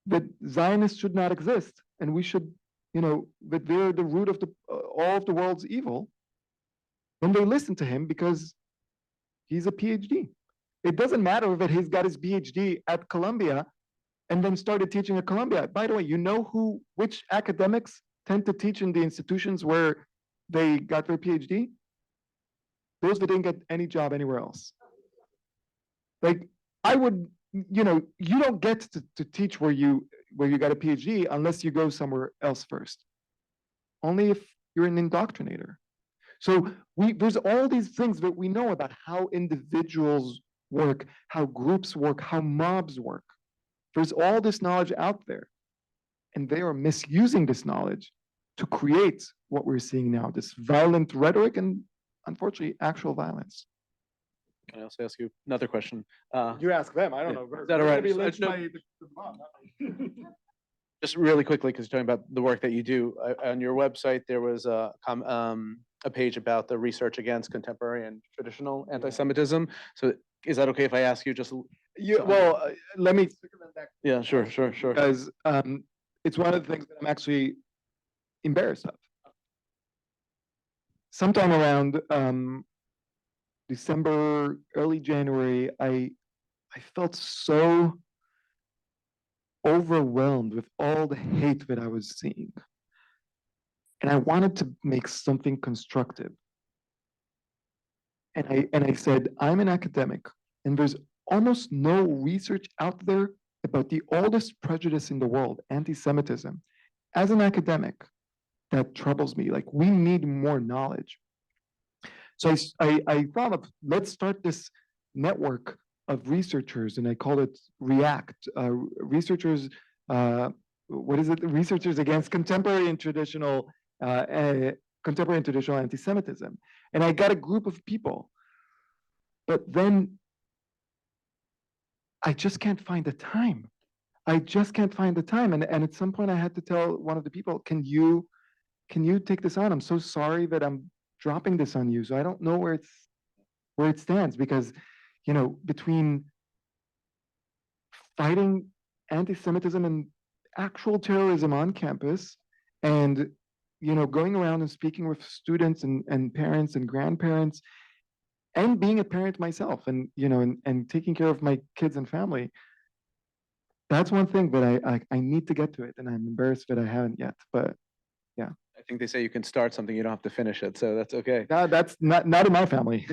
that Zionists should not exist and we should, that they're the root of all of the world's evil, then they listen to him because he's a PhD. It doesn't matter that he's got his PhD at Columbia and then started teaching at Columbia. By the way, you know which academics tend to teach in the institutions where they got their PhD? Those that didn't get any job anywhere else. Like, I would, you don't get to teach where you got a PhD unless you go somewhere else first. Only if you're an indoctrinator. So there's all these things that we know about how individuals work, how groups work, how mobs work. There's all this knowledge out there. And they are misusing this knowledge to create what we're seeing now, this violent rhetoric and, unfortunately, actual violence. Can I also ask you another question? You ask them, I don't yeah. know. Is that all right? Be So, lynched no. by the mob, not me. Just really quickly, because you're talking about the work that you do, on your website, there was a page about the research against contemporary and traditional anti-Semitism. So is that okay if I ask you just? Let me. Yeah, sure. Because it's one of the things that I'm actually embarrassed of. Sometime around December, early January, I felt so overwhelmed with all the hate that I was seeing. And I wanted to make something constructive. And I said, I'm an academic, and there's almost no research out there about the oldest prejudice in the world, anti-Semitism. As an academic, that troubles me. Like, we need more knowledge. So I thought of, let's start this network of researchers, and I call it REACT, researchers, what is it? Researchers Against Contemporary and Traditional Anti-Semitism. And I got a group of people, but then I just can't find the time. And at some point I had to tell one of the people, can you take this on? I'm so sorry that I'm dropping this on you. So I don't know where it stands, because, between fighting anti-Semitism and actual terrorism on campus and, going around and speaking with students and parents and grandparents and being a parent myself and, and taking care of my kids and family, that's one thing that I need to get to it. And I'm embarrassed that I haven't yet, but yeah. I think they say you can start something, you don't have to finish it, so that's okay. No, that's not in my family.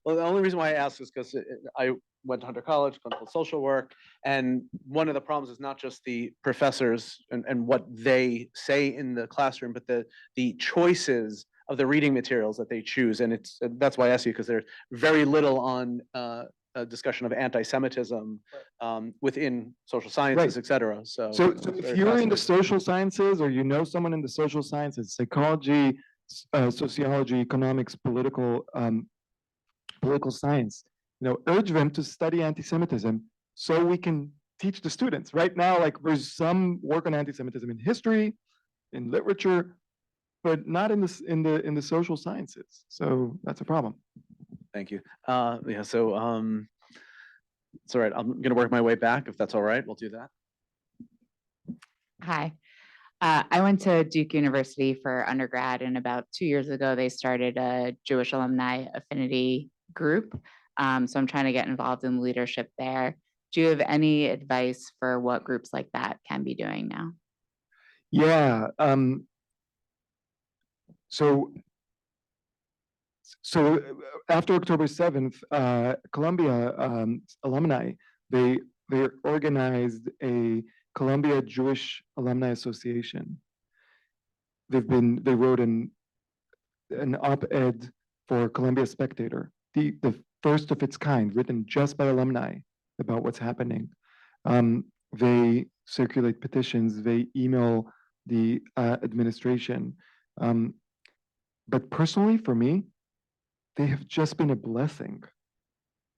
Well, the only reason why I ask is because I went to Hunter College, clinical social work, and one of the problems is not just the professors and what they say in the classroom, but the choices of the reading materials that they choose. And that's why I ask you, because there's very little on a discussion of anti-Semitism within social sciences, et cetera. So if you're in the social sciences, or someone in the social sciences, psychology, sociology, economics, political science, urge them to study anti-Semitism so we can teach the students. Right now, like, there's some work on anti-Semitism in history, in literature, but not in the social sciences. So that's a problem. Thank you. Yeah. So It's all right. I'm going to work my way back. If that's all right, we'll do that. Hi. I went to Duke University for undergrad, and about 2 years ago, they started a Jewish alumni affinity group. So I'm trying to get involved in leadership there. Do you have any advice for what groups like that can be doing now? Yeah. So after October 7th, Columbia alumni, they organized a Columbia Jewish Alumni Association. They wrote an op-ed for Columbia Spectator, the first of its kind, written just by alumni about what's happening. They circulate petitions, they email the administration. But personally, for me, they have just been a blessing.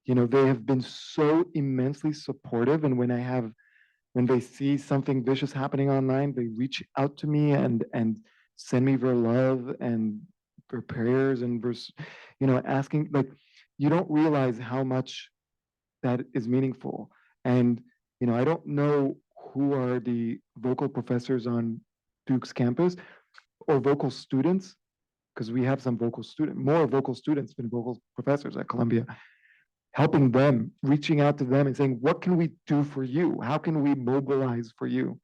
You know, they have been so immensely supportive. And when they see something vicious happening online, they reach out to me and send me their love and their prayers and asking, like, you don't realize how much that is meaningful. And, I don't know who are the vocal professors on Duke's campus or vocal students, because we have some more vocal students than vocal professors at Columbia, helping them, reaching out to them and saying, what can we do for you? How can we mobilize for you?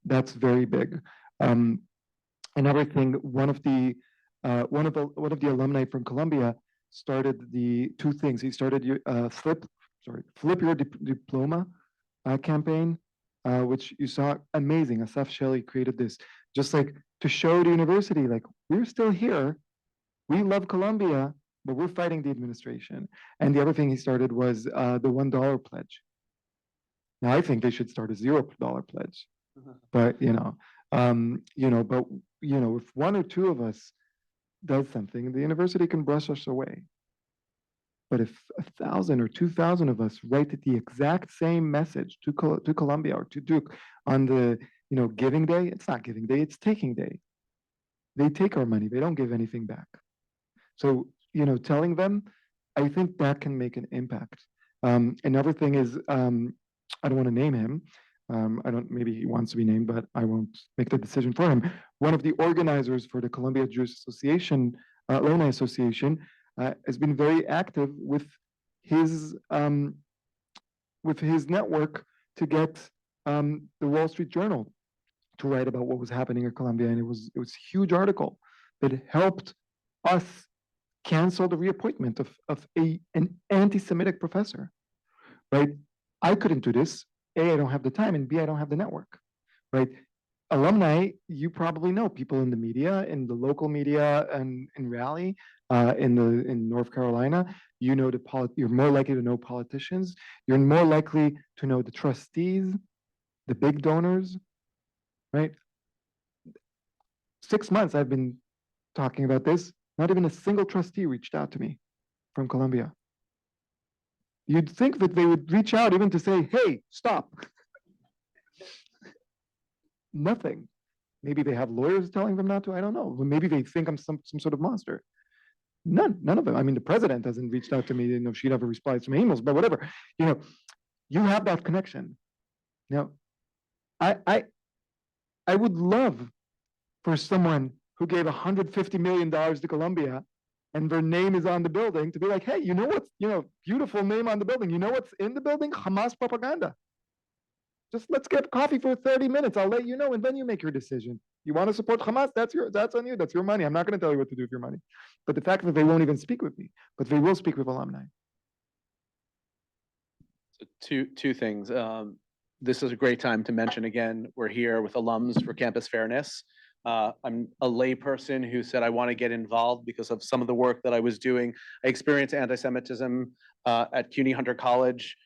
That's very big. Another thing, one of the alumni from Columbia started the two things. He started Flip Your Diploma campaign, which you saw, amazing. Asaf Shelley created this, just like to show the university, like, we're still here. We love Columbia, but we're fighting the administration. And the other thing he started was the $1 pledge. Now I think they should start a $0 pledge, but if one or two of us does something, the university can brush us away. But if 1,000 or 2,000 of us write the exact same message to Columbia or to Duke on the giving day, it's not giving day, it's taking day. They take our money, they don't give anything back. So telling them, I think that can make an impact. Another thing is, I don't want to name him. Maybe he wants to be named, but I won't make the decision for him. One of the organizers for the Columbia Jewish Association, Alumni Association, has been very active with his network to get the Wall Street Journal to write about what was happening at Columbia, and it was a huge article that helped us cancel the reappointment of an anti-Semitic professor. Right? I couldn't do this. A, I don't have the time, and B, I don't have the network. Right? Alumni, you probably know people in the media, in the local media, and in Raleigh, in North Carolina. You're more likely to know politicians. You're more likely to know the trustees, the big donors. Right? 6 months I've been talking about this. Not even a single trustee reached out to me from Columbia. You'd think that they would reach out even to say, hey, stop. Nothing. Maybe they have lawyers telling them not to. I don't know. Maybe they think I'm some sort of monster. None of them. I mean, the president hasn't reached out to me. She never replies to my emails, but whatever. You have that connection. Now, I would love for someone who gave $150 million to Columbia and their name is on the building to be like, hey, beautiful name on the building. You know what's in the building? Hamas propaganda. Just let's get coffee for 30 minutes. I'll let you know, and then you make your decision. You want to support Hamas? That's on you. That's your money. I'm not going to tell you what to do with your money. But the fact that they won't even speak with me, but they will speak with alumni. So two things. This is a great time to mention again, we're here with alums for Campus Fairness. I'm a layperson who said I want to get involved because of some of the work that I was doing. I experienced anti-Semitism at CUNY Hunter College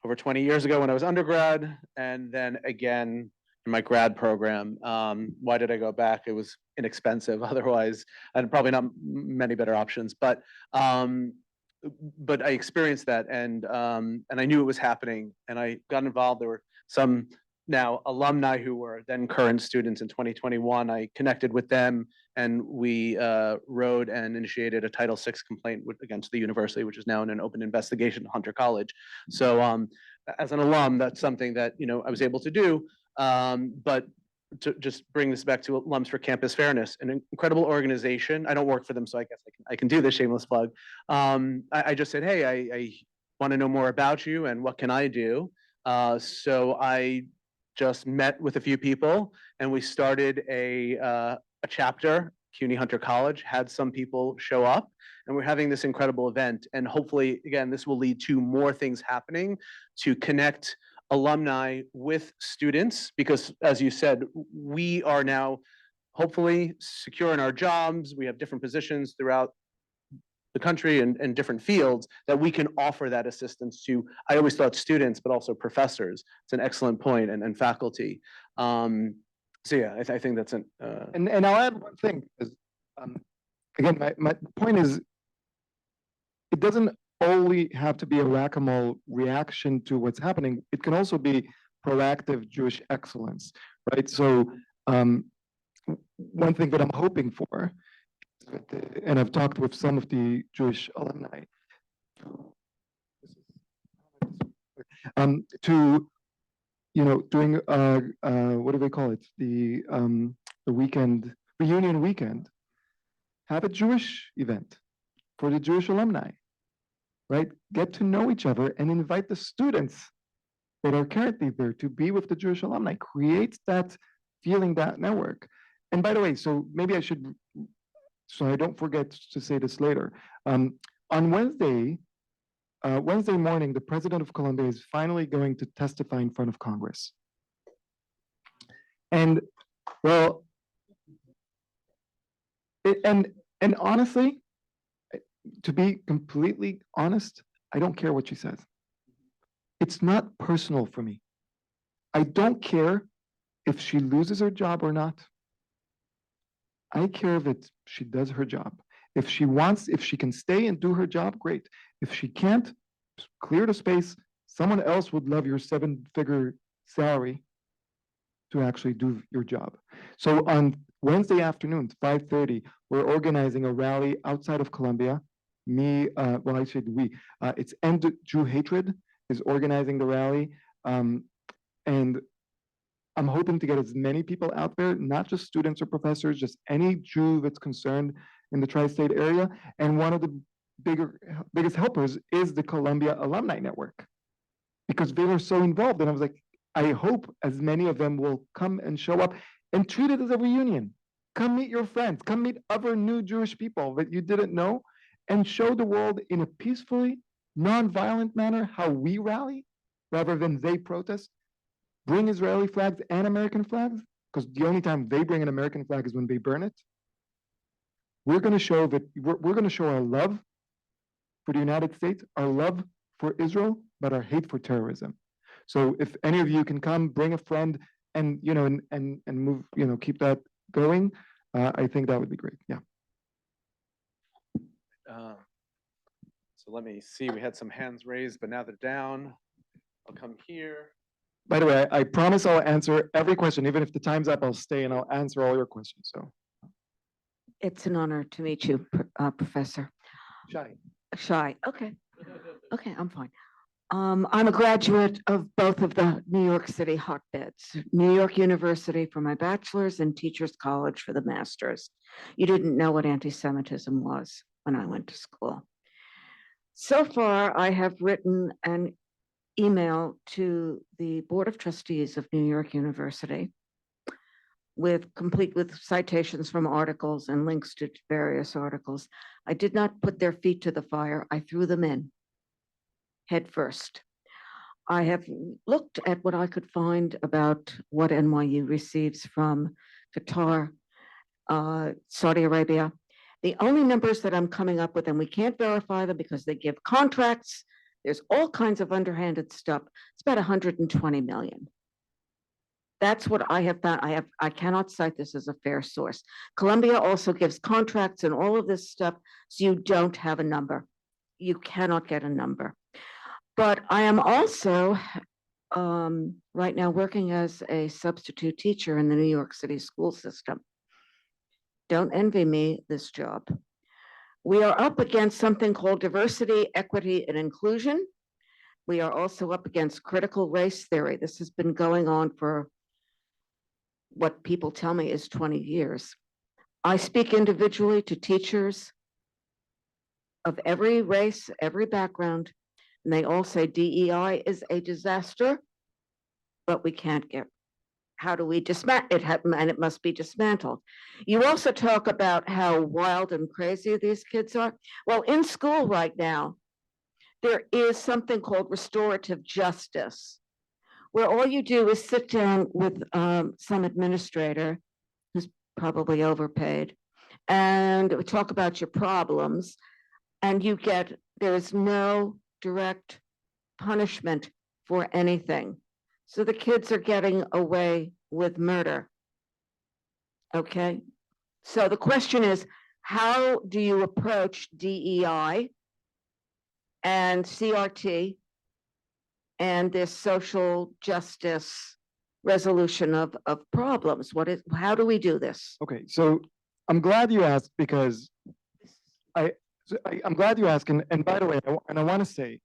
over 20 years ago when I was undergrad, and then again in my grad program. Why did I go back? It was inexpensive. Otherwise, I had probably not many better options. But I experienced that, and I knew it was happening, and I got involved. There were some now alumni who were then current students in 2021. I connected with them and we wrote and initiated a Title VI complaint against the university, which is now in an open investigation at Hunter College. So as an alum, that's something that I was able to do. But to just bring this back to Alums for Campus Fairness, an incredible organization. I don't work for them, so I guess I can do this shameless plug. I just said, hey, I want to know more about you and what can I do? So I just met with a few people and we started a chapter, CUNY Hunter College, had some people show up, and we're having this incredible event. And hopefully, again, this will lead to more things happening to connect alumni with students, because as you said, we are now hopefully secure in our jobs. We have different positions throughout the country and different fields that we can offer that assistance to. I always thought students, but also professors. It's an excellent point, and faculty. So yeah, I think that's an. And I'll add one thing, is, again, my point is, it doesn't only have to be a whack-a-mole reaction to what's happening. It can also be proactive Jewish excellence, right? So one thing that I'm hoping for, and I've talked with some of the Jewish alumni, to doing what do they call it? The weekend, reunion weekend. Have a Jewish event for the Jewish alumni, right? Get to know each other and invite the students that are currently there to be with the Jewish alumni. Create that feeling, that network. And by the way, so maybe I should, so I don't forget to say this later. On Wednesday morning, the president of Columbia is finally going to testify in front of Congress. And well, and honestly, to be completely honest, I don't care what she says. It's not personal for me. I don't care if she loses her job or not. I care that she does her job. If she can stay and do her job, great. If she can't, clear the space. Someone else would love your 7-figure salary to actually do your job. So on Wednesday afternoon, 5:30, we're organizing a rally outside of Columbia. Well, I said we. It's End Jew Hatred is organizing the rally. And I'm hoping to get as many people out there, not just students or professors, just any Jew that's concerned in the tri-state area. And one of the biggest helpers is the Columbia Alumni Network, because they were so involved. And I was like, I hope as many of them will come and show up and treat it as a reunion. Come meet your friends, come meet other new Jewish people that you didn't know, and show the world in a peacefully, non-violent manner how we rally rather than they protest. Bring Israeli flags and American flags, because the only time they bring an American flag is when they burn it. We're going to show that we're going to show our love for the United States, our love for Israel, but our hate for terrorism. So if any of you can come, bring a friend, and and move, keep that going, I think that would be great. Yeah. So let me see. We had some hands raised, but now they're down. I'll come here. By the way, I promise I'll answer every question. Even if the time's up, I'll stay and I'll answer all your questions. So it's an honor to meet you, Professor. Shai. Okay. Okay, I'm fine. I'm a graduate of both of the New York City hotbeds, New York University for my bachelor's and Teachers College for the master's. You didn't know what anti-Semitism was when I went to school. So far, I have written an email to the Board of Trustees of New York University complete with citations from articles and links to various articles. I did not put their feet to the fire. I threw them in head first. I have looked at what I could find about what NYU receives from Qatar, Saudi Arabia. The only numbers that I'm coming up with, and we can't verify them because they give contracts, there's all kinds of underhanded stuff. It's about 120 million. That's what I have found. I cannot cite this as a fair source. Columbia also gives contracts and all of this stuff, so you don't have a number. You cannot get a number. But I am also right now working as a substitute teacher in the New York City school system. Don't envy me this job. We are up against something called diversity, equity, and inclusion. We are also up against critical race theory. This has been going on for what people tell me is 20 years. I speak individually to teachers of every race, every background, and they all say DEI is a disaster, but we can't get, how do we dismantle it? And it must be dismantled. You also talk about how wild and crazy these kids are. Well, in school right now, there is something called restorative justice, where all you do is sit down with some administrator who's probably overpaid and talk about your problems, and you get, there is no direct punishment for anything. So the kids are getting away with murder. Okay, so the question is, how do you approach DEI and CRT and this social justice resolution of problems? How do we do this? Okay, so I'm glad you asked because I'm glad you asked. And by the way, I want to say,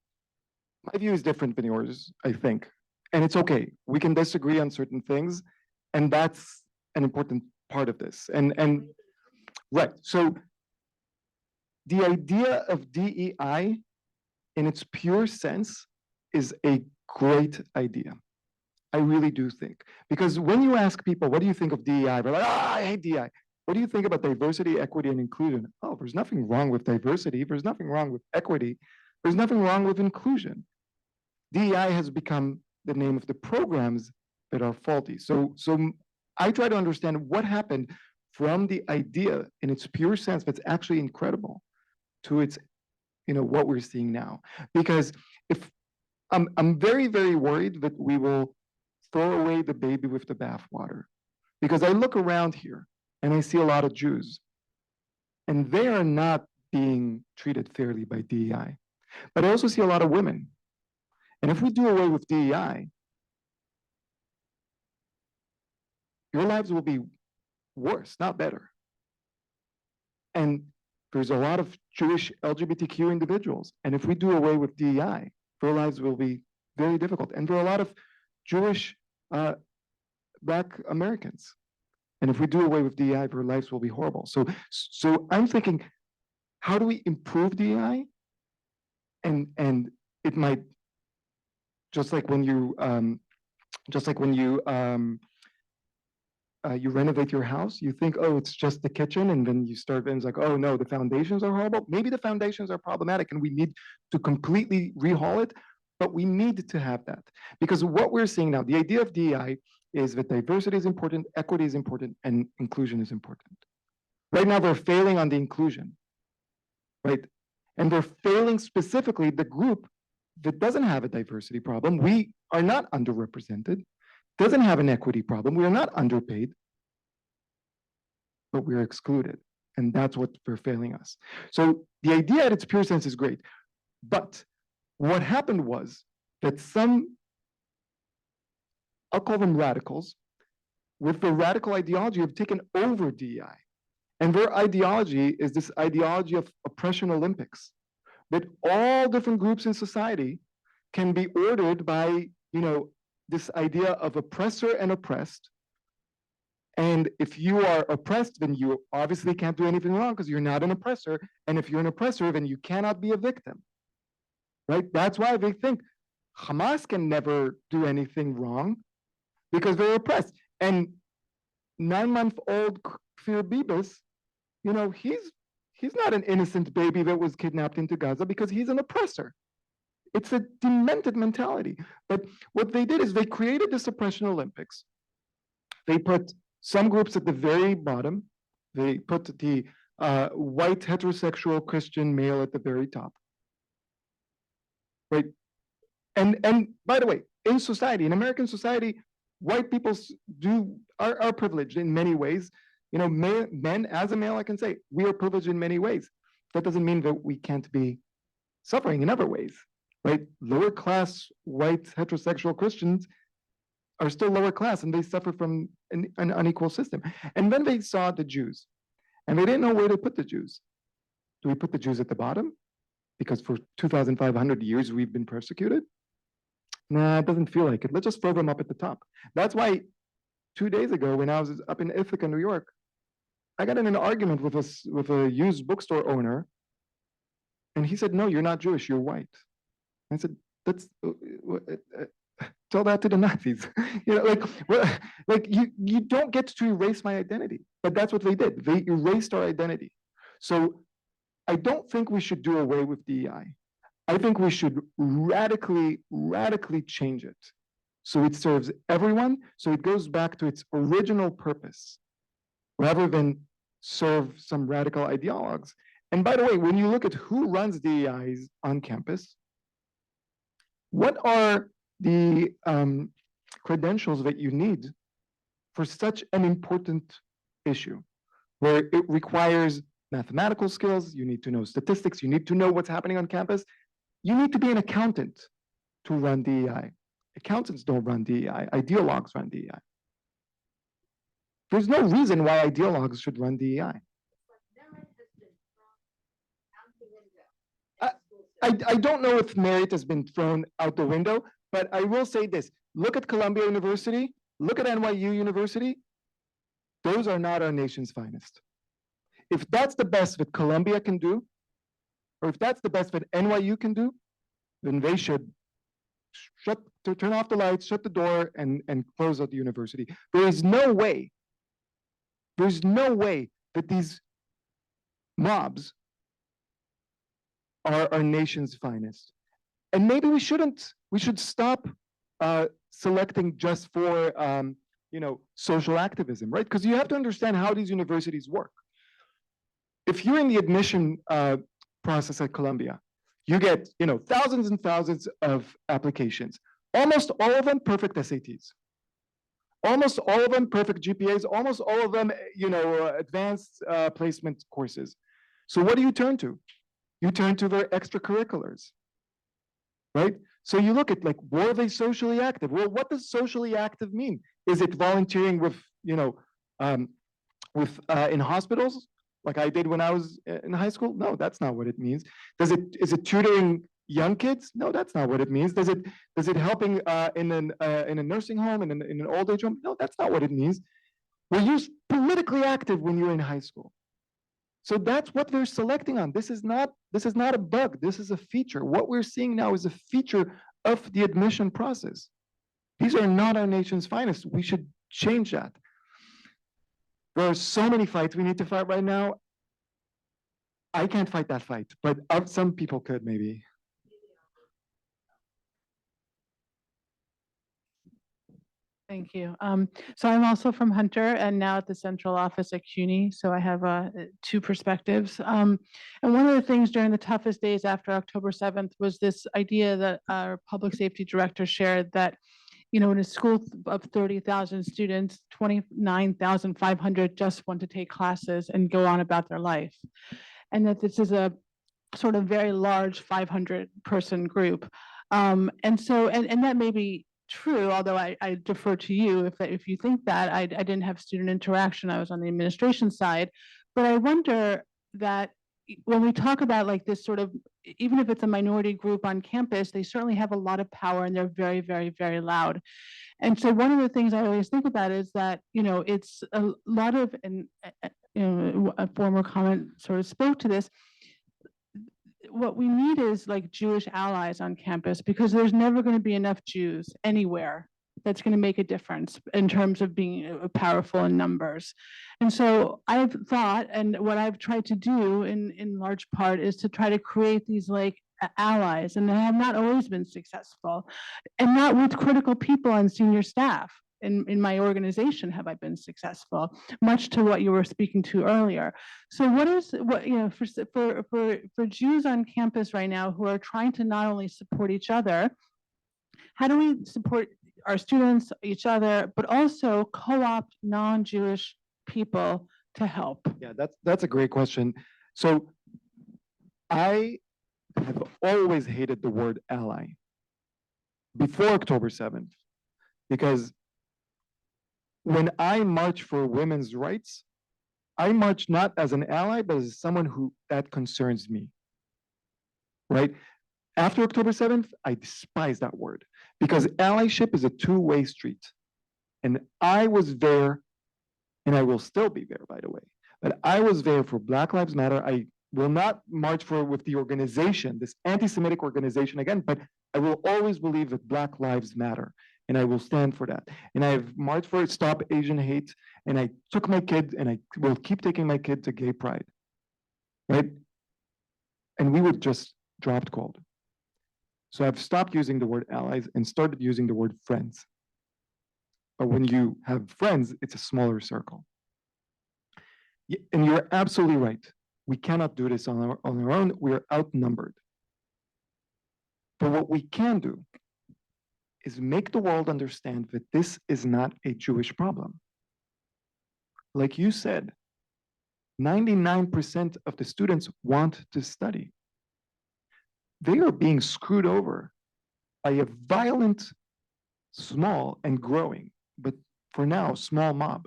my view is different than yours, I think. And it's okay. We can disagree on certain things. And that's an important part of this. And right, so the idea of DEI in its pure sense is a great idea. I really do think. Because when you ask people, what do you think of DEI? They're like, I hate DEI. What do you think about diversity, equity, and inclusion? Oh, there's nothing wrong with diversity. There's nothing wrong with equity. There's nothing wrong with inclusion. DEI has become the name of the programs that are faulty. So I try to understand what happened from the idea in its pure sense that's actually incredible to its, what we're seeing now. Because if I'm very, very worried that we will throw away the baby with the bathwater. Because I look around here and I see a lot of Jews, and they are not being treated fairly by DEI. But I also see a lot of women. And if we do away with DEI, your lives will be worse, not better. And there's a lot of Jewish LGBTQ individuals. And if we do away with DEI, their lives will be very difficult. And there are a lot of Jewish Black Americans. And if we do away with DEI, their lives will be horrible. So I'm thinking, how do we improve DEI? And it might, just like when you you renovate your house, you think, oh, it's just the kitchen, and then you start, and it's like, oh no, the foundations are horrible. Maybe the foundations are problematic and we need to completely rehaul it, but we need to have that. Because what we're seeing now, the idea of DEI is that diversity is important, equity is important, and inclusion is important. Right now, they're failing on the inclusion, right? And they're failing specifically the group that doesn't have a diversity problem. We are not underrepresented, doesn't have an equity problem. We are not underpaid, but we're excluded. And that's what they're failing us. So the idea at its pure sense is great. But what happened was that some, I'll call them radicals, with the radical ideology have taken over DEI. And their ideology is this ideology of oppression Olympics, that all different groups in society can be ordered by, this idea of oppressor and oppressed. And if you are oppressed, then you obviously can't do anything wrong because you're not an oppressor. And if you're an oppressor, then you cannot be a victim, right? That's why they think Hamas can never do anything wrong because they're oppressed. And 9-month-old Kfir Bibas, he's not an innocent baby that was kidnapped into Gaza because he's an oppressor. It's a demented mentality. But what they did is they created this oppression Olympics. They put some groups at the very bottom. They put the white heterosexual Christian male at the very top. Right? And by the way, in society, in American society, white people are privileged in many ways. Men, as a male, I can say, we are privileged in many ways. That doesn't mean that we can't be suffering in other ways, right? Lower class white heterosexual Christians are still lower class and they suffer from an unequal system. And then they saw the Jews. And they didn't know where to put the Jews. Do we put the Jews at the bottom? Because for 2,500 years we've been persecuted? Nah, it doesn't feel like it. Let's just throw them up at the top. That's why 2 days ago, when I was up in Ithaca, New York, I got in an argument with a used bookstore owner, and he said, "No, you're not Jewish, you're white." I said, "That's tell that to the Nazis." You don't get to erase my identity, but that's what they did. They erased our identity. So I don't think we should do away with DEI. I think we should radically change it so it serves everyone, so it goes back to its original purpose, rather than serve some radical ideologues. And by the way, when you look at who runs DEIs on campus, what are the credentials that you need for such an important issue, where it requires mathematical skills, you need to know statistics, you need to know what's happening on campus. You need to be an accountant to run DEI. Accountants don't run DEI, ideologues run DEI. There's no reason why ideologues should run DEI. I don't know if merit has been thrown out the window, but I will say this. Look at Columbia University, look at NYU University. Those are not our nation's finest. If that's the best that Columbia can do, or if that's the best that NYU can do, then they should turn off the lights, shut the door, and close out the university. There's no way that these mobs are our nation's finest. And maybe we should stop selecting just for social activism, right? Because you have to understand how these universities work. If you're in the admission process at Columbia, you get thousands and thousands of applications. Almost all of them perfect SATs. Almost all of them perfect GPAs. Almost all of them advanced placement courses. So what do you turn to? You turn to their extracurriculars, right? So you look at were they socially active? Well, what does socially active mean? Is it volunteering with in hospitals, like I did when I was in high school? No, that's not what it means. Is it tutoring young kids? No, that's not what it means. Is it helping in a nursing home and in an old age home? No, that's not what it means. Were you politically active when you were in high school? So that's what they're selecting on. This is not a bug. This is a feature. What we're seeing now is a feature of the admission process. These are not our nation's finest. We should change that. There are so many fights we need to fight right now. I can't fight that fight, but some people could maybe. Thank you. So I'm also from Hunter and now at the central office at CUNY. So I have two perspectives. And one of the things during the toughest days after October 7th was this idea that our public safety director shared that, in a school of 30,000 students, 29,500 just want to take classes and go on about their life. And that this is a sort of very large 500-person group. And that may be true, although I defer to you if you think that. I didn't have student interaction. I was on the administration side. But I wonder that when we talk about this sort of, even if it's a minority group on campus, they certainly have a lot of power and they're very, very, very loud. And so one of the things I always think about is that, it's a lot of, and a former comment sort of spoke to this, what we need is Jewish allies on campus, because there's never going to be enough Jews anywhere that's going to make a difference in terms of being powerful in numbers. And so I've thought, and what I've tried to do in large part is to try to create these allies, and I have not always been successful, and not with critical people on senior staff. In my organization have I been successful, much to what you were speaking to earlier. So for Jews on campus right now who are trying to not only support each other, how do we support our students, each other, but also co-opt non-Jewish people to help? Yeah, that's a great question. So I have always hated the word ally before October 7th, because when I march for women's rights, I march not as an ally, but as someone who that concerns me. Right? After October 7th, I despise that word because allyship is a two-way street. And I was there, and I will still be there, by the way. But I was there for Black Lives Matter. I will not march with the organization, this anti-Semitic organization again, but I will always believe that Black Lives Matter, and I will stand for that. And I've marched for Stop Asian Hate, and I took my kid, and I will keep taking my kid to Gay Pride, right? And we were just dropped cold. So I've stopped using the word allies and started using the word friends. But when you have friends, it's a smaller circle. And you're absolutely right. We cannot do this on our own. We are outnumbered. But what we can do is make the world understand that this is not a Jewish problem. Like you said, 99% of the students want to study. They are being screwed over by a violent, small and growing, but for now, small mob.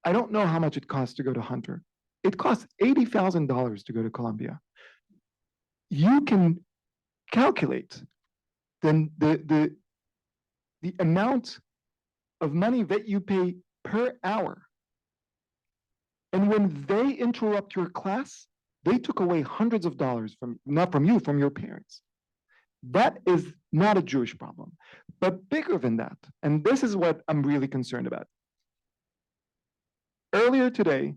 I don't know how much it costs to go to Hunter. It costs $80,000 to go to Columbia. You can calculate the amount of money that you pay per hour. And when they interrupt your class, they took away hundreds of dollars from, not from you, from your parents. That is not a Jewish problem. But bigger than that, and this is what I'm really concerned about. Earlier today,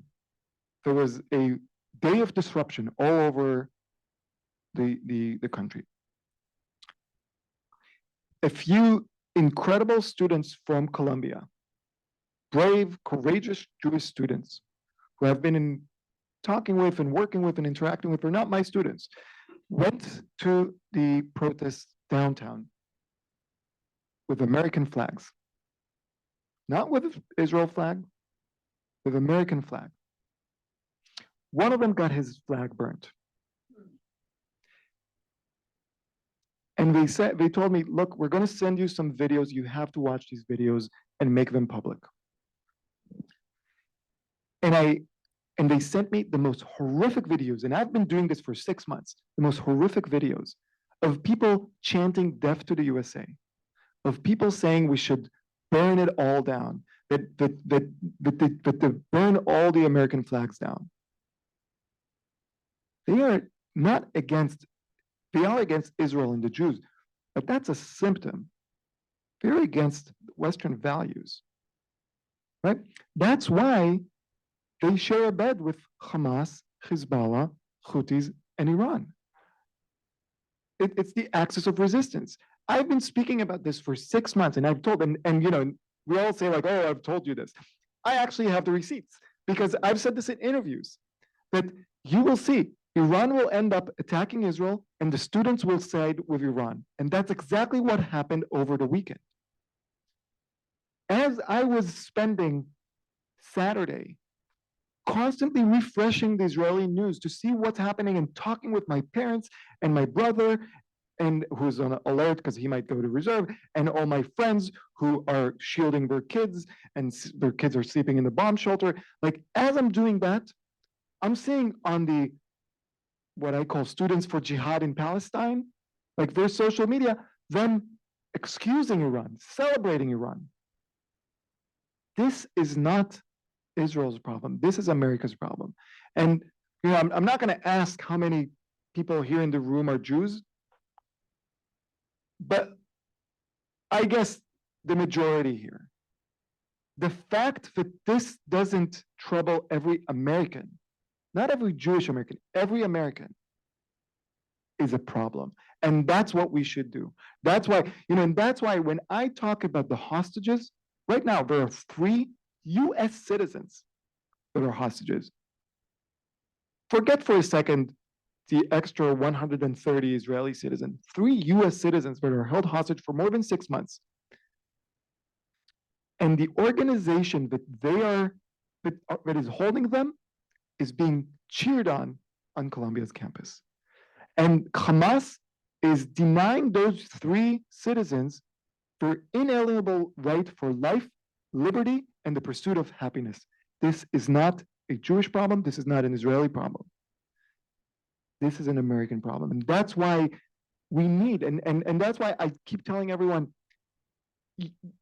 there was a day of disruption all over the country. A few incredible students from Columbia, brave, courageous Jewish students who have been talking with and working with and interacting with, are not my students, went to the protest downtown with American flags. Not with Israel flag, with American flag. One of them got his flag burnt. And they told me, look, we're going to send you some videos. You have to watch these videos and make them public. And they sent me the most horrific videos, and I've been doing this for 6 months, the most horrific videos of people chanting death to the USA, of people saying we should burn it all down, that burn all the American flags down. They are not against, they are against Israel and the Jews, but that's a symptom. They're against Western values, right? That's why they share a bed with Hamas, Hezbollah, Houthis, and Iran. It's the axis of resistance. I've been speaking about this for 6 months, and I've told, and you know, we all say like, oh, I've told you this. I actually have the receipts because I've said this in interviews, that you will see Iran will end up attacking Israel and the students will side with Iran. And that's exactly what happened over the weekend. As I was spending Saturday constantly refreshing the Israeli news to see what's happening and talking with my parents and my brother, and who's on alert because he might go to reserve, and all my friends who are shielding their kids and their kids are sleeping in the bomb shelter. Like, as I'm doing that, I'm seeing on the, what I call Students for Jihad in Palestine, like their social media, them excusing Iran, celebrating Iran. This is not Israel's problem. This is America's problem. And you know, I'm not going to ask how many people here in the room are Jews, but I guess the majority here. The fact that this doesn't trouble every American, not every Jewish American, every American, is a problem. And that's what we should do. That's why, you know, and that's why when I talk about the hostages, right now there are 3 US citizens that are hostages. Forget for a second the extra 130 Israeli citizens, 3 US citizens that are held hostage for more than 6 months. And the organization that is holding them is being cheered on Columbia's campus. And Hamas is denying those 3 citizens their inalienable right for life, liberty, and the pursuit of happiness. This is not a Jewish problem. This is not an Israeli problem. This is an American problem. And that's why we need, and that's why I keep telling everyone,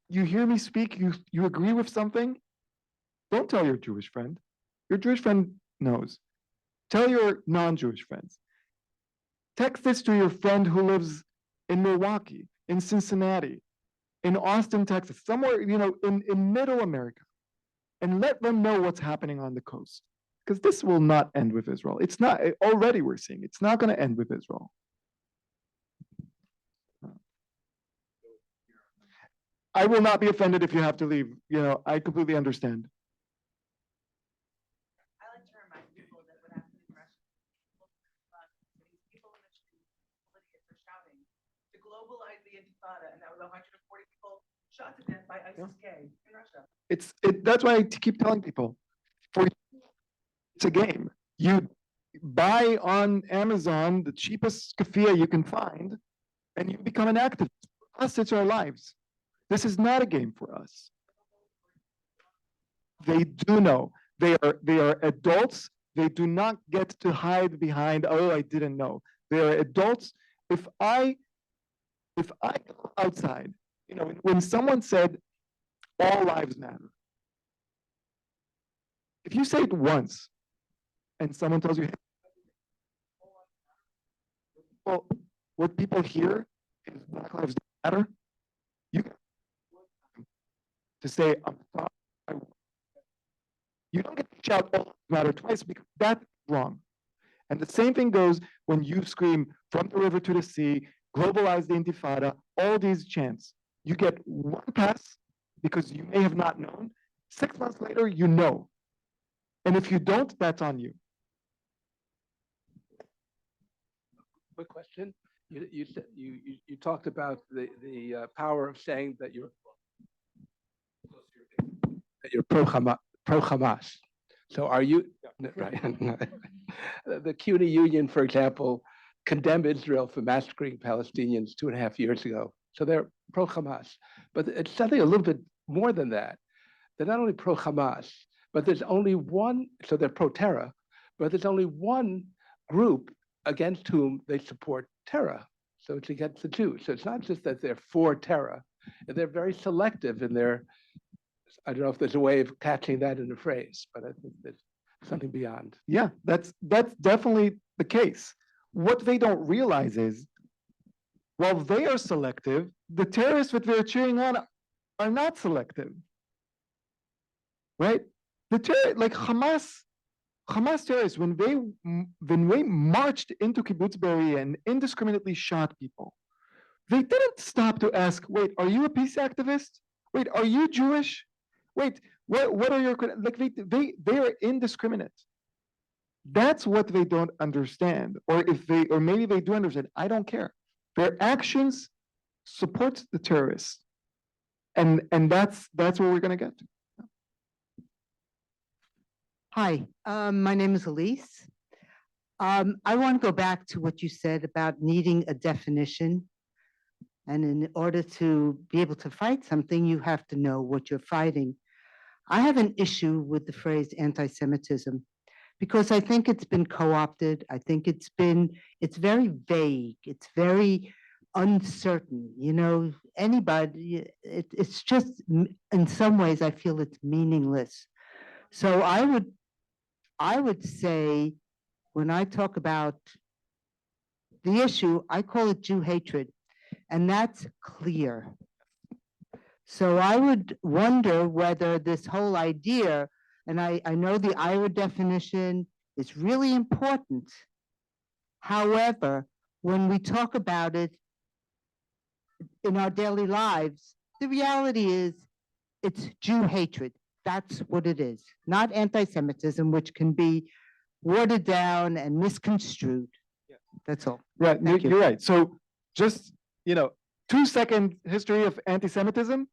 you hear me speak, you agree with something, don't tell your Jewish friend. Your Jewish friend knows. Tell your non-Jewish friends. Text this to your friend who lives in Milwaukee, in Cincinnati, in Austin, Texas, somewhere, in middle America, and let them know what's happening on the coast. Because this will not end with Israel. It's not, already we're seeing, it's not going to end with Israel. I will not be offended if you have to leave. I completely understand. I like to remind people that what happened in Russia, people in the streets, are shouting to globalize the Intifada, and that was 140 people shot to death by ISIS-K in Russia. That's why I keep telling people, it's a game. You buy on Amazon the cheapest keffiyeh you can find, and you become an activist. For us, it's our lives. This is not a game for us. They do know. They are adults. They do not get to hide behind, oh, I didn't know. They are adults. If I go outside, when someone said all lives matter, if you say it once and someone tells you, well, what people hear is Black Lives Matter, you to say, I'm sorry. You don't get to shout all lives matter twice because that's wrong. And the same thing goes when you scream from the river to the sea, globalize the Intifada, all these chants. You get one pass because you may have not known. 6 months later, you know. And if you don't, that's on you. Quick question. You talked about the power of saying that you're pro-Hamas. So are you, right? The CUNY Union, for example, condemned Israel for massacring Palestinians 2.5 years ago. So they're pro-Hamas. But it's something a little bit more than that. They're not only pro-Hamas, but there's only one, so they're pro-terror, but there's only one group against whom they support terror. So it's against the Jews. So it's not just that they're for terror. They're very selective in their, I don't know if there's a way of catching that in a phrase, but I think there's something beyond. Yeah, that's definitely the case. What they don't realize is, while they are selective, the terrorists that they're cheering on are not selective, right? Like Hamas terrorists, when they marched into Kibbutz Be'eri and indiscriminately shot people, they didn't stop to ask, wait, are you a peace activist? Wait, are you Jewish? Wait, what are your, like they are indiscriminate. That's what they don't understand. Or maybe they do understand, I don't care. Their actions support the terrorists. And that's what we're gonna get to. Hi, my name is Elise. I want to go back to what you said about needing a definition. And in order to be able to fight something, you have to know what you're fighting. I have an issue with the phrase anti-Semitism because I think it's been co-opted. I think it's very vague. It's very uncertain. Anybody, it's just, in some ways, I feel it's meaningless. So I would say, when I talk about the issue, I call it Jew hatred, and that's clear. So I would wonder whether this whole idea, and I know the IRA definition is really important. However, when we talk about it in our daily lives, the reality is it's Jew hatred. That's what it is, not anti-Semitism, which can be watered down and misconstrued. Yeah. That's all. Yeah, Thank you. you're right. So just, 2-second history of anti-Semitism.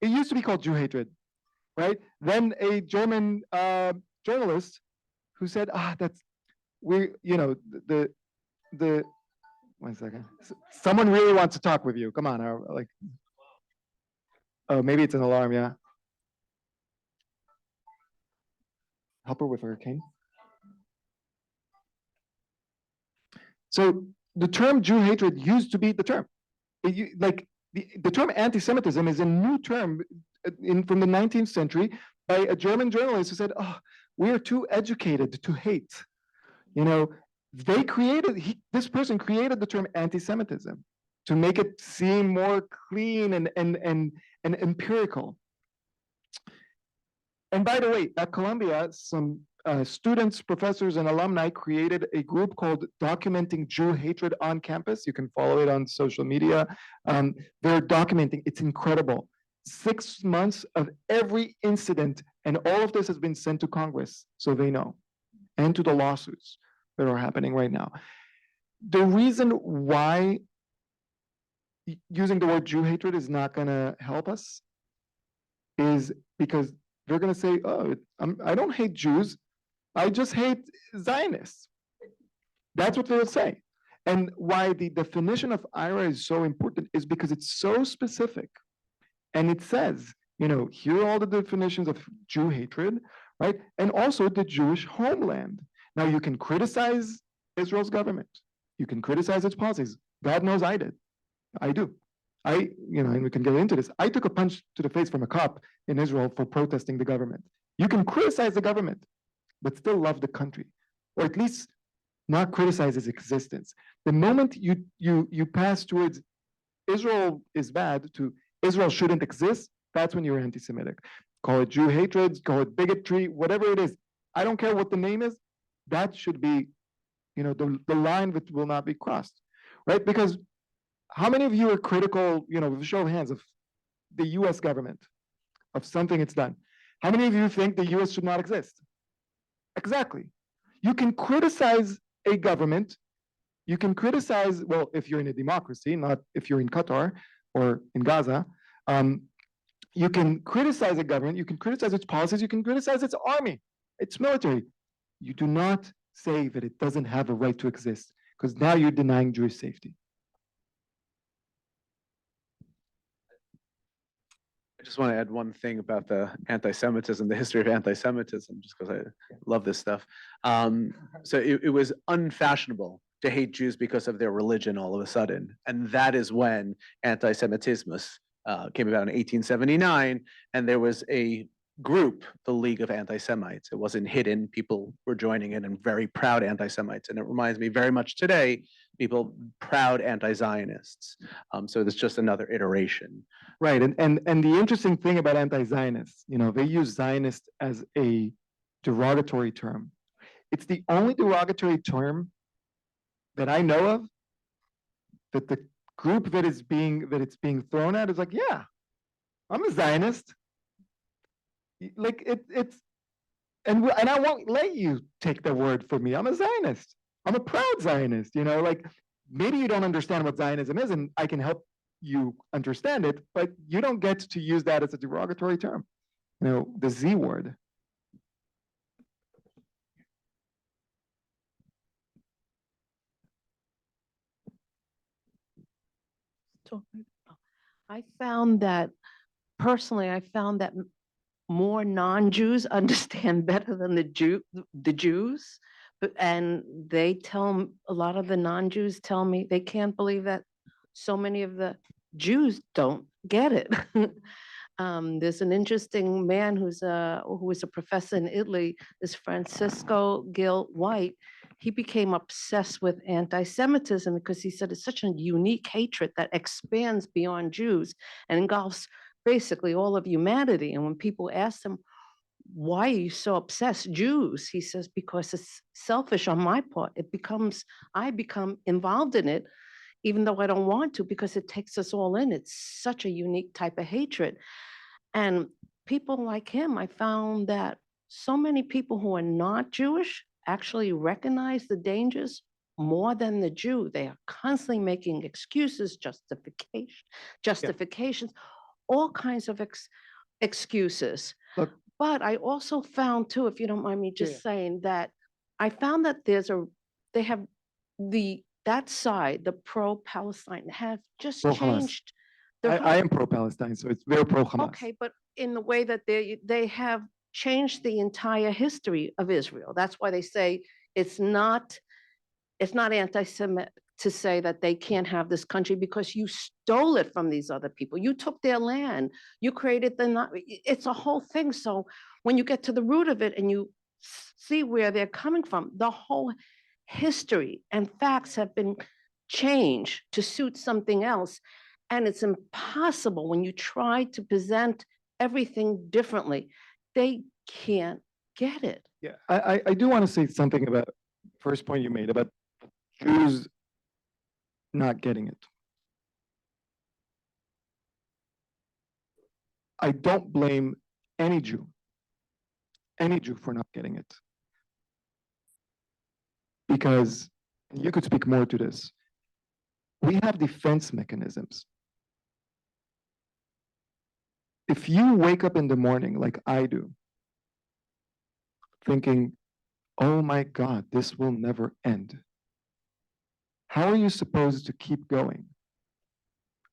It used to be called Jew hatred, right? Then a German journalist who said, one second. Someone really wants to talk with you. Come on, oh, maybe it's an alarm, yeah. help her with her cane. So the term Jew hatred used to be the term. Like the term anti-Semitism is a new term from the 19th century by a German journalist who said, "Oh, we are too educated to hate." You know, this person created the term anti-Semitism to make it seem more clean and empirical. And by the way, at Columbia, some students, professors, and alumni created a group called Documenting Jew Hatred on Campus. You can follow it on social media. They're documenting, it's incredible. 6 months of every incident, and all of this has been sent to Congress, so they know, and to the lawsuits that are happening right now. The reason why using the word Jew hatred is not gonna help us is because they're gonna say, "Oh, I don't hate Jews, I just hate Zionists." That's what they'll say. And why the definition of IRA is so important is because it's so specific. And it says, here are all the definitions of Jew hatred, right? And also the Jewish homeland. Now you can criticize Israel's government. You can criticize its policies. God knows I did. I do. And we can get into this. I took a punch to the face from a cop in Israel for protesting the government. You can criticize the government, but still love the country, or at least not criticize its existence. The moment you pass towards Israel is bad to Israel shouldn't exist, that's when you're anti-Semitic. Call it Jew hatred, call it bigotry, whatever it is. I don't care what the name is. That should be, the line that will not be crossed, right? Because how many of you are critical, with a show of hands, of the US government, of something it's done? How many of you think the US should not exist? Exactly. You can criticize a government. You can criticize, well, if you're in a democracy, not if you're in Qatar or in Gaza. You can criticize a government. You can criticize its policies. You can criticize its army, its military. You do not say that it doesn't have a right to exist, because now you're denying Jewish safety. I just want to add one thing about the anti-Semitism, the history of anti-Semitism, just because I love this stuff. So it was unfashionable to hate Jews because of their religion all of a sudden. And that is when anti-Semitismus came about in 1879, and there was a group, the League of Anti-Semites. It wasn't hidden. People were joining it, and very proud anti-Semites. And it reminds me very much today, people proud anti-Zionists. So it's just another iteration. Right, and the interesting thing about anti-Zionists, they use Zionist as a derogatory term. It's the only derogatory term that I know of that the group that it's being thrown at is like, yeah, I'm a Zionist. Like and I won't let you take the word for me. I'm a Zionist. I'm a proud Zionist. Like maybe you don't understand what Zionism is, and I can help you understand it, but you don't get to use that as a derogatory term. The Z word. I found that more non-Jews understand better than the Jews. And a lot of the non-Jews tell me they can't believe that so many of the Jews don't get it. There's an interesting man who was a professor in Italy, this Francisco Gil White. He became obsessed with anti-Semitism because he said it's such a unique hatred that expands beyond Jews and engulfs basically all of humanity. And when people ask him, why are you so obsessed, Jews? He says, because it's selfish on my part. I become involved in it, even though I don't want to, because it takes us all in. It's such a unique type of hatred. And people like him, I found that so many people who are not Jewish actually recognize the dangers more than the Jew. They are constantly making excuses, justifications, all kinds of excuses. Look. But I also found too, if you don't mind me just saying that, I found that that side, the pro-Palestine, have just Pro-Hamas. changed. I am pro-Palestine, so they're pro-Hamas. Okay, but in the way that they have changed the entire history of Israel. That's why they say it's not anti-Semitic to say that they can't have this country because you stole it from these other people. You took their land, you created it's a whole thing. So when you get to the root of it and you see where they're coming from, the whole history and facts have been changed to suit something else. And it's impossible when you try to present everything differently. They can't get it. Yeah, I do want to say something about first point you made about Jews not getting it. I don't blame any Jew for not getting it. Because you could speak more to this. We have defense mechanisms. If you wake up in the morning like I do, thinking, oh my God, this will never end. How are you supposed to keep going?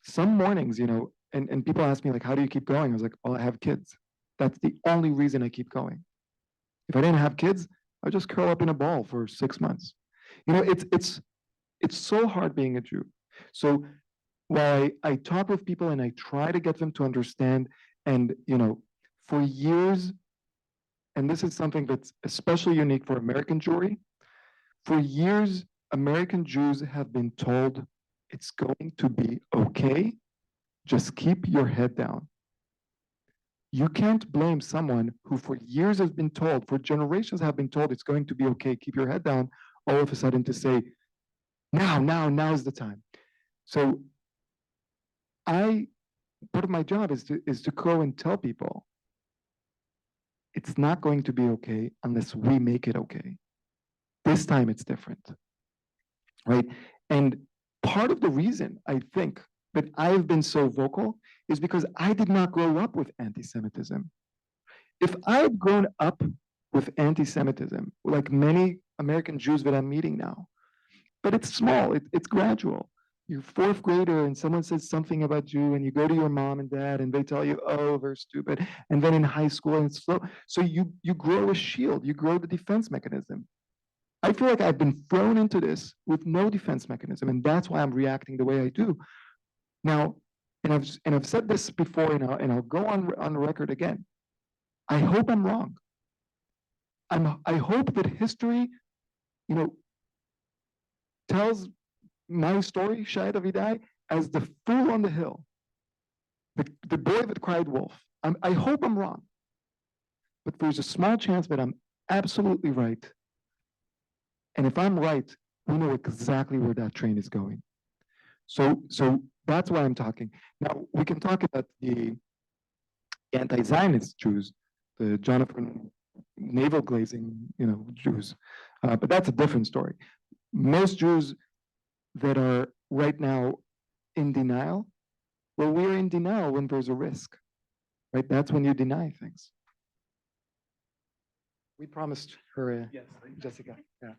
Some mornings, and people ask me, like, how do you keep going? I was like, well, I have kids. That's the only reason I keep going. If I didn't have kids, I'd just curl up in a ball for 6 months. It's so hard being a Jew. So while I talk with people and I try to get them to understand, and for years, and this is something that's especially unique for American Jewry, for years, American Jews have been told it's going to be okay, just keep your head down. You can't blame someone who for years has been told, for generations have been told it's going to be okay, keep your head down, all of a sudden to say, now is the time. So part of my job is to go and tell people, it's not going to be okay unless we make it okay. This time it's different, right? And part of the reason I think that I've been so vocal is because I did not grow up with anti-Semitism. If I had grown up with anti-Semitism, like many American Jews that I'm meeting now, but it's small, it's gradual. You're fourth grader and someone says something about you and you go to your mom and dad and they tell you, oh, they're stupid. And then in high school and it's slow. So you grow a shield, you grow the defense mechanism. I feel like I've been thrown into this with no defense mechanism, and that's why I'm reacting the way I do. Now, and I've said this before, and I'll go on the record again. I hope I'm wrong. I hope that history, tells my story, Shai Davidai, as the fool on the hill, the boy that cried wolf. I hope I'm wrong, but there's a small chance that I'm absolutely right. And if I'm right, we know exactly where that train is going. So that's why I'm talking. Now, we can talk about the anti-Zionist Jews, the Jonathan navel glazing, Jews, but that's a different story. Most Jews that are right now in denial, well, we're in denial when there's a risk, right? That's when you deny things. We promised her, yes, Jessica, yeah.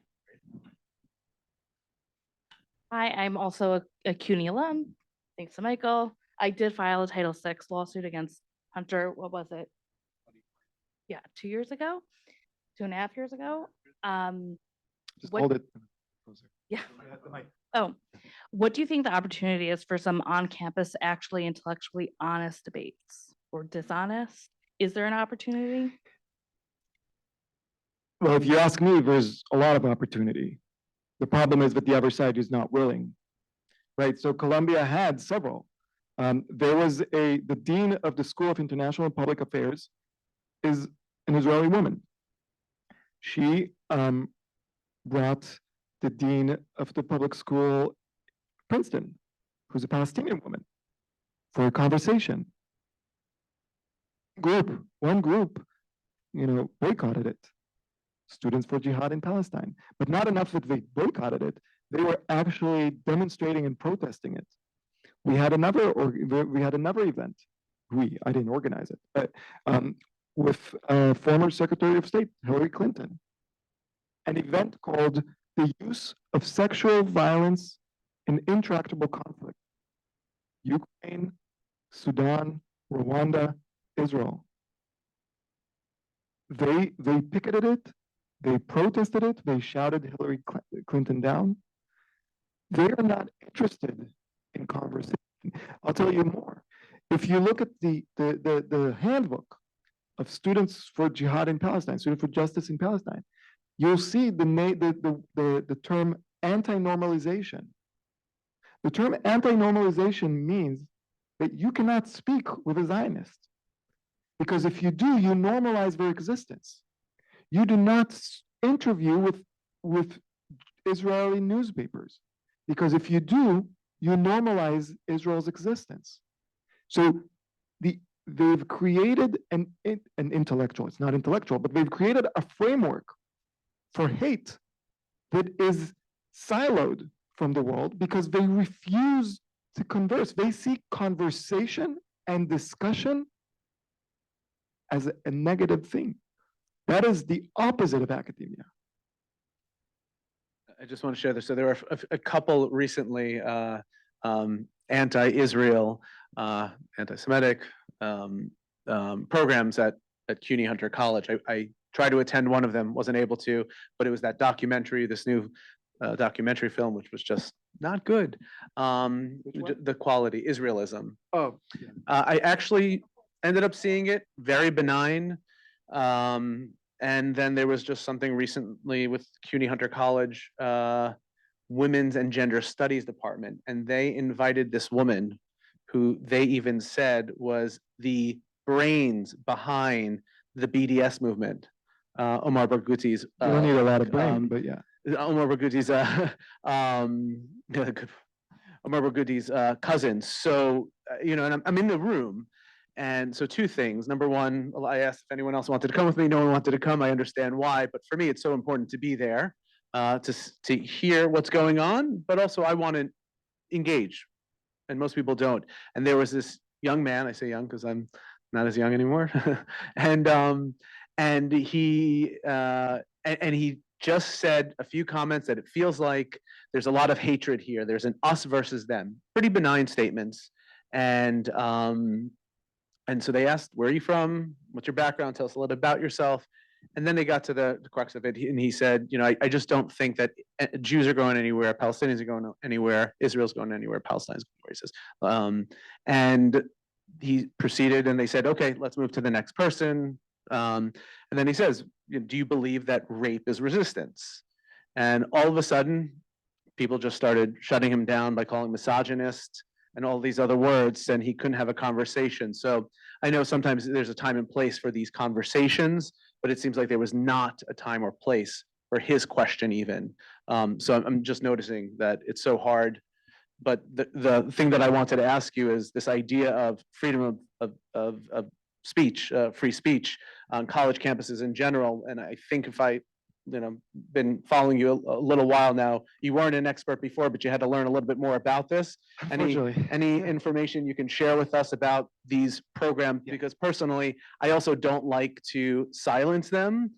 Hi, I'm also a CUNY alum. Thanks to Michael. I did file a Title VI lawsuit against Hunter. What was it? Yeah, 2 years ago, 2.5 years ago. Just hold it closer. Yeah. Oh, what do you think the opportunity is for some on-campus, actually intellectually honest debates or dishonest? Is there an opportunity? Well, if you ask me, there's a lot of opportunity. The problem is that the other side is not willing, right? So Columbia had several. There was the dean of the School of International and Public Affairs is an Israeli woman. She brought the dean of the public school, Princeton, who's a Palestinian woman, for a conversation. One group, boycotted it. Students for Jihad in Palestine, but not enough that they boycotted it. They were actually demonstrating and protesting it. We had another event. I didn't organize it, but with former Secretary of State Hillary Clinton, an event called "The Use of Sexual Violence in Intractable Conflict: Ukraine, Sudan, Rwanda, Israel." They picketed it, they protested it, they shouted Hillary Clinton down. They are not interested in conversation. I'll tell you more. If you look at the handbook of Students for Jihad in Palestine, Students for Justice in Palestine, you'll see the term anti-normalization. The term anti-normalization means that you cannot speak with a Zionist. Because if you do, you normalize their existence. You do not interview with Israeli newspapers. Because if you do, you normalize Israel's existence. So they've created an intellectual, it's not intellectual, but they've created a framework for hate that is siloed from the world because they refuse to converse. They see conversation and discussion as a negative thing. That is the opposite of academia. I just want to share this. So there were a couple recently anti-Israel, anti-Semitic programs at CUNY Hunter College. I tried to attend one of them, wasn't able to, but it was that documentary, this new documentary film, which was just not good. The quality, Israelism. Oh. I actually ended up seeing it, very benign. And then there was just something recently with CUNY Hunter College, Women's and Gender Studies Department, and they invited this woman who they even said was the brains behind the BDS movement, Omar Barghouti's. You don't need a lot of brain, but yeah. Omar Barghouti's Omar Barghouti's cousin. So, and I'm in the room. And so two things. Number one, I asked if anyone else wanted to come with me. No one wanted to come. I understand why. But for me, it's so important to be there to hear what's going on. But also, I want to engage. And most people don't. And there was this young man. I say young because I'm not as young anymore. and he just said a few comments that it feels like there's a lot of hatred here. There's an us versus them. Pretty benign statements. And so they asked, where are you from? What's your background? Tell us a little bit about yourself. And then they got to the crux of it. And he said, I just don't think that Jews are going anywhere, Palestinians are going anywhere, Israel's going anywhere, Palestine's going anywhere, he says. And he proceeded and they said, okay, let's move to the next person. And then he says, do you believe that rape is resistance? And all of a sudden, people just started shutting him down by calling misogynist and all these other words, and he couldn't have a conversation. So I know sometimes there's a time and place for these conversations, but it seems like there was not a time or place for his question even. So I'm just noticing that it's so hard. But the thing that I wanted to ask you is this idea of freedom of speech, free speech on college campuses in general. And I think if I been following you a little while now. You weren't an expert before, but you had to learn a little bit more about this. Any information you can share with us about these programs? Because personally, I also don't like to silence them,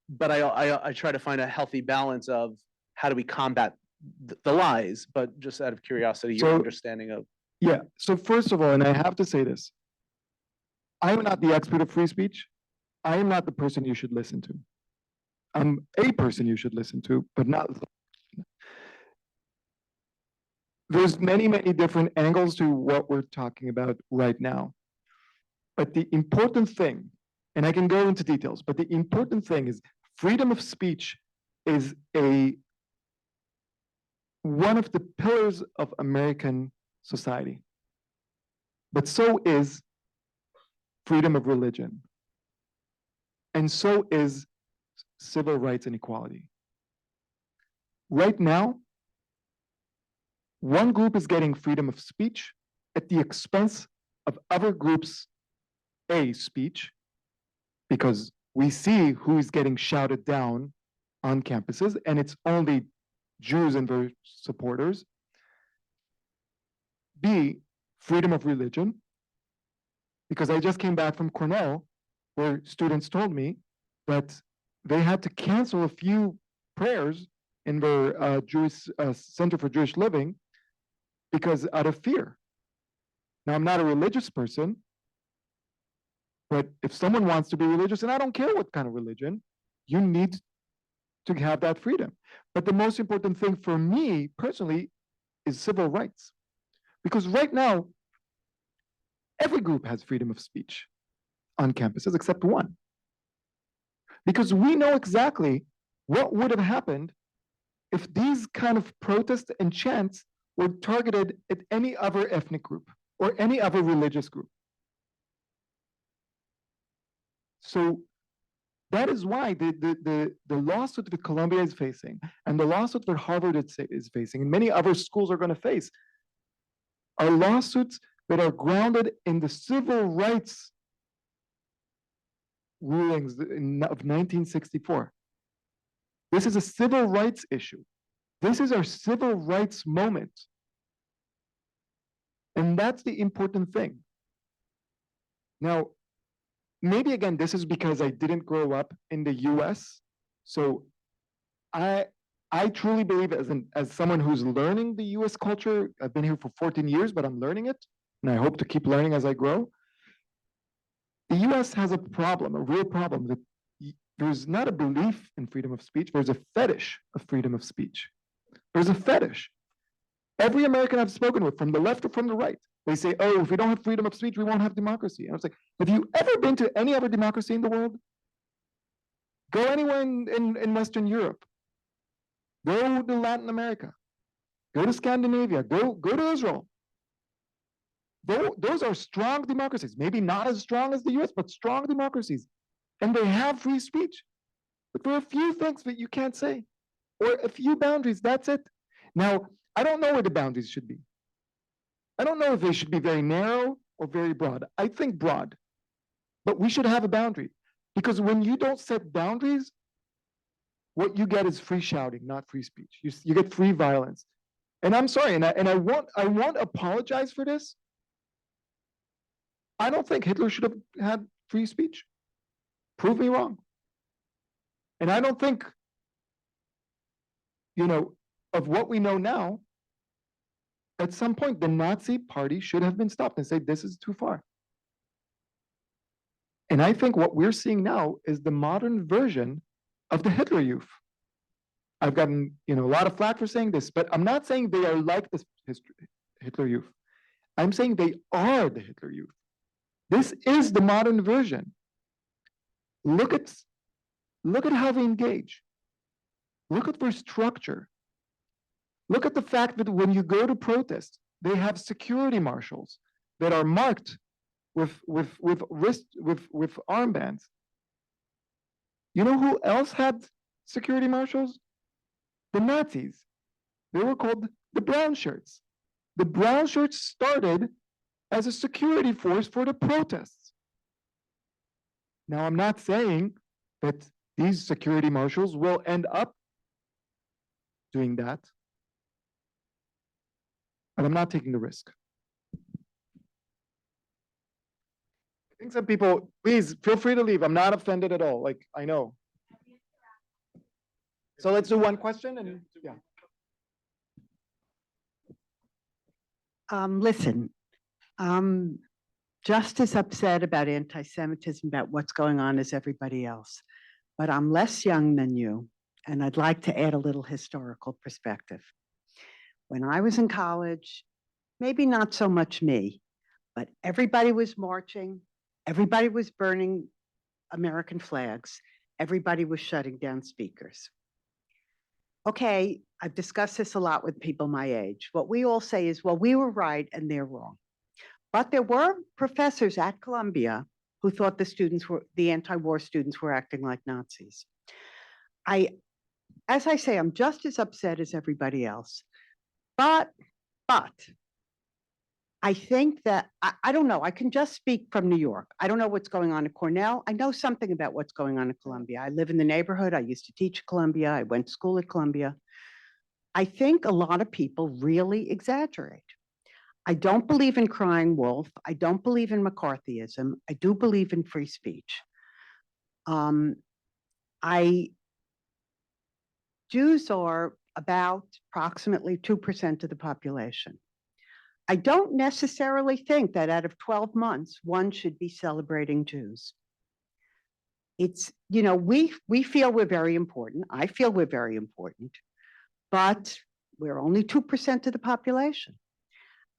but I try to find a healthy balance of how do we combat the lies, but just out of curiosity, your understanding of. Yeah, so first of all, and I have to say this, I am not the expert of free speech. I am not the person you should listen to. I'm a person you should listen to, but not. There's many, many different angles to what we're talking about right now. But the important thing, and I can go into details, but the important thing is freedom of speech is one of the pillars of American society. But so is freedom of religion. And so is civil rights and equality. Right now, one group is getting freedom of speech at the expense of other groups' speech, because we see who is getting shouted down on campuses, and it's only Jews and their supporters. B, freedom of religion, because I just came back from Cornell, where students told me that they had to cancel a few prayers in their Jewish Center for Jewish Living because out of fear. Now, I'm not a religious person, But if someone wants to be religious, and I don't care what kind of religion, you need to have that freedom. But the most important thing for me personally is civil rights. Because right now, every group has freedom of speech on campuses except one. Because we know exactly what would have happened if these kind of protests and chants were targeted at any other ethnic group or any other religious group. So that is why the lawsuit that Columbia is facing and the lawsuit that Harvard is facing and many other schools are going to face are lawsuits that are grounded in the civil rights rulings of 1964. This is a civil rights issue. This is our civil rights moment. And that's the important thing. Now, maybe again, this is because I didn't grow up in the US. So I truly believe as someone who's learning the US culture, I've been here for 14 years, but I'm learning it. And I hope to keep learning as I grow. The US has a problem, a real problem, that there's not a belief in freedom of speech, there's a fetish of freedom of speech. There's a fetish. Every American I've spoken with, from the left or from the right, they say, oh, if we don't have freedom of speech, we won't have democracy. And I was like, have you ever been to any other democracy in the world? Go anywhere in Western Europe. Go to Latin America. Go to Scandinavia. Go to Israel. Those are strong democracies. Maybe not as strong as the US, but strong democracies. And they have free speech. But there are a few things that you can't say, or a few boundaries, that's it. Now, I don't know where the boundaries should be. I don't know if they should be very narrow or very broad. I think broad, but we should have a boundary, because when you don't set boundaries, what you get is free shouting, not free speech. You get free violence. And I'm sorry, and I won't apologize for this. I don't think Hitler should have had free speech. Prove me wrong. And I don't think, of what we know now, at some point, the Nazi party should have been stopped and say, this is too far. And I think what we're seeing now is the modern version of the Hitler Youth. I've gotten, a lot of flack for saying this, but I'm not saying they are like this Hitler Youth. I'm saying they are the Hitler Youth. This is the modern version. Look at how they engage. Look at their structure. Look at the fact that when you go to protest, they have security marshals that are marked with armbands. You know who else had security marshals? The Nazis. They were called the brown shirts. The brown shirts started as a security force for the protests. Now, I'm not saying that these security marshals will end up doing that, but I'm not taking the risk. I think some people, please feel free to leave. I'm not offended at all. Like, I know. So let's do one question and yeah. Listen, I'm just as upset about anti-Semitism, about what's going on as everybody else, but I'm less young than you, and I'd like to add a little historical perspective. When I was in college, maybe not so much me, but everybody was marching, everybody was burning American flags, everybody was shutting down speakers. Okay, I've discussed this a lot with people my age. What we all say is, well, we were right and they're wrong. But there were professors at Columbia who thought the anti-war students were acting like Nazis. As I say, I'm just as upset as everybody else. But I think that, I don't know, I can just speak from New York. I don't know what's going on at Cornell. I know something about what's going on at Columbia. I live in the neighborhood. I used to teach at Columbia. I went to school at Columbia. I think a lot of people really exaggerate. I don't believe in crying wolf. I don't believe in McCarthyism. I do believe in free speech. Jews are about approximately 2% of the population. I don't necessarily think that out of 12 months, one should be celebrating Jews. It's, we feel we're very important. I feel we're very important, but we're only 2% of the population.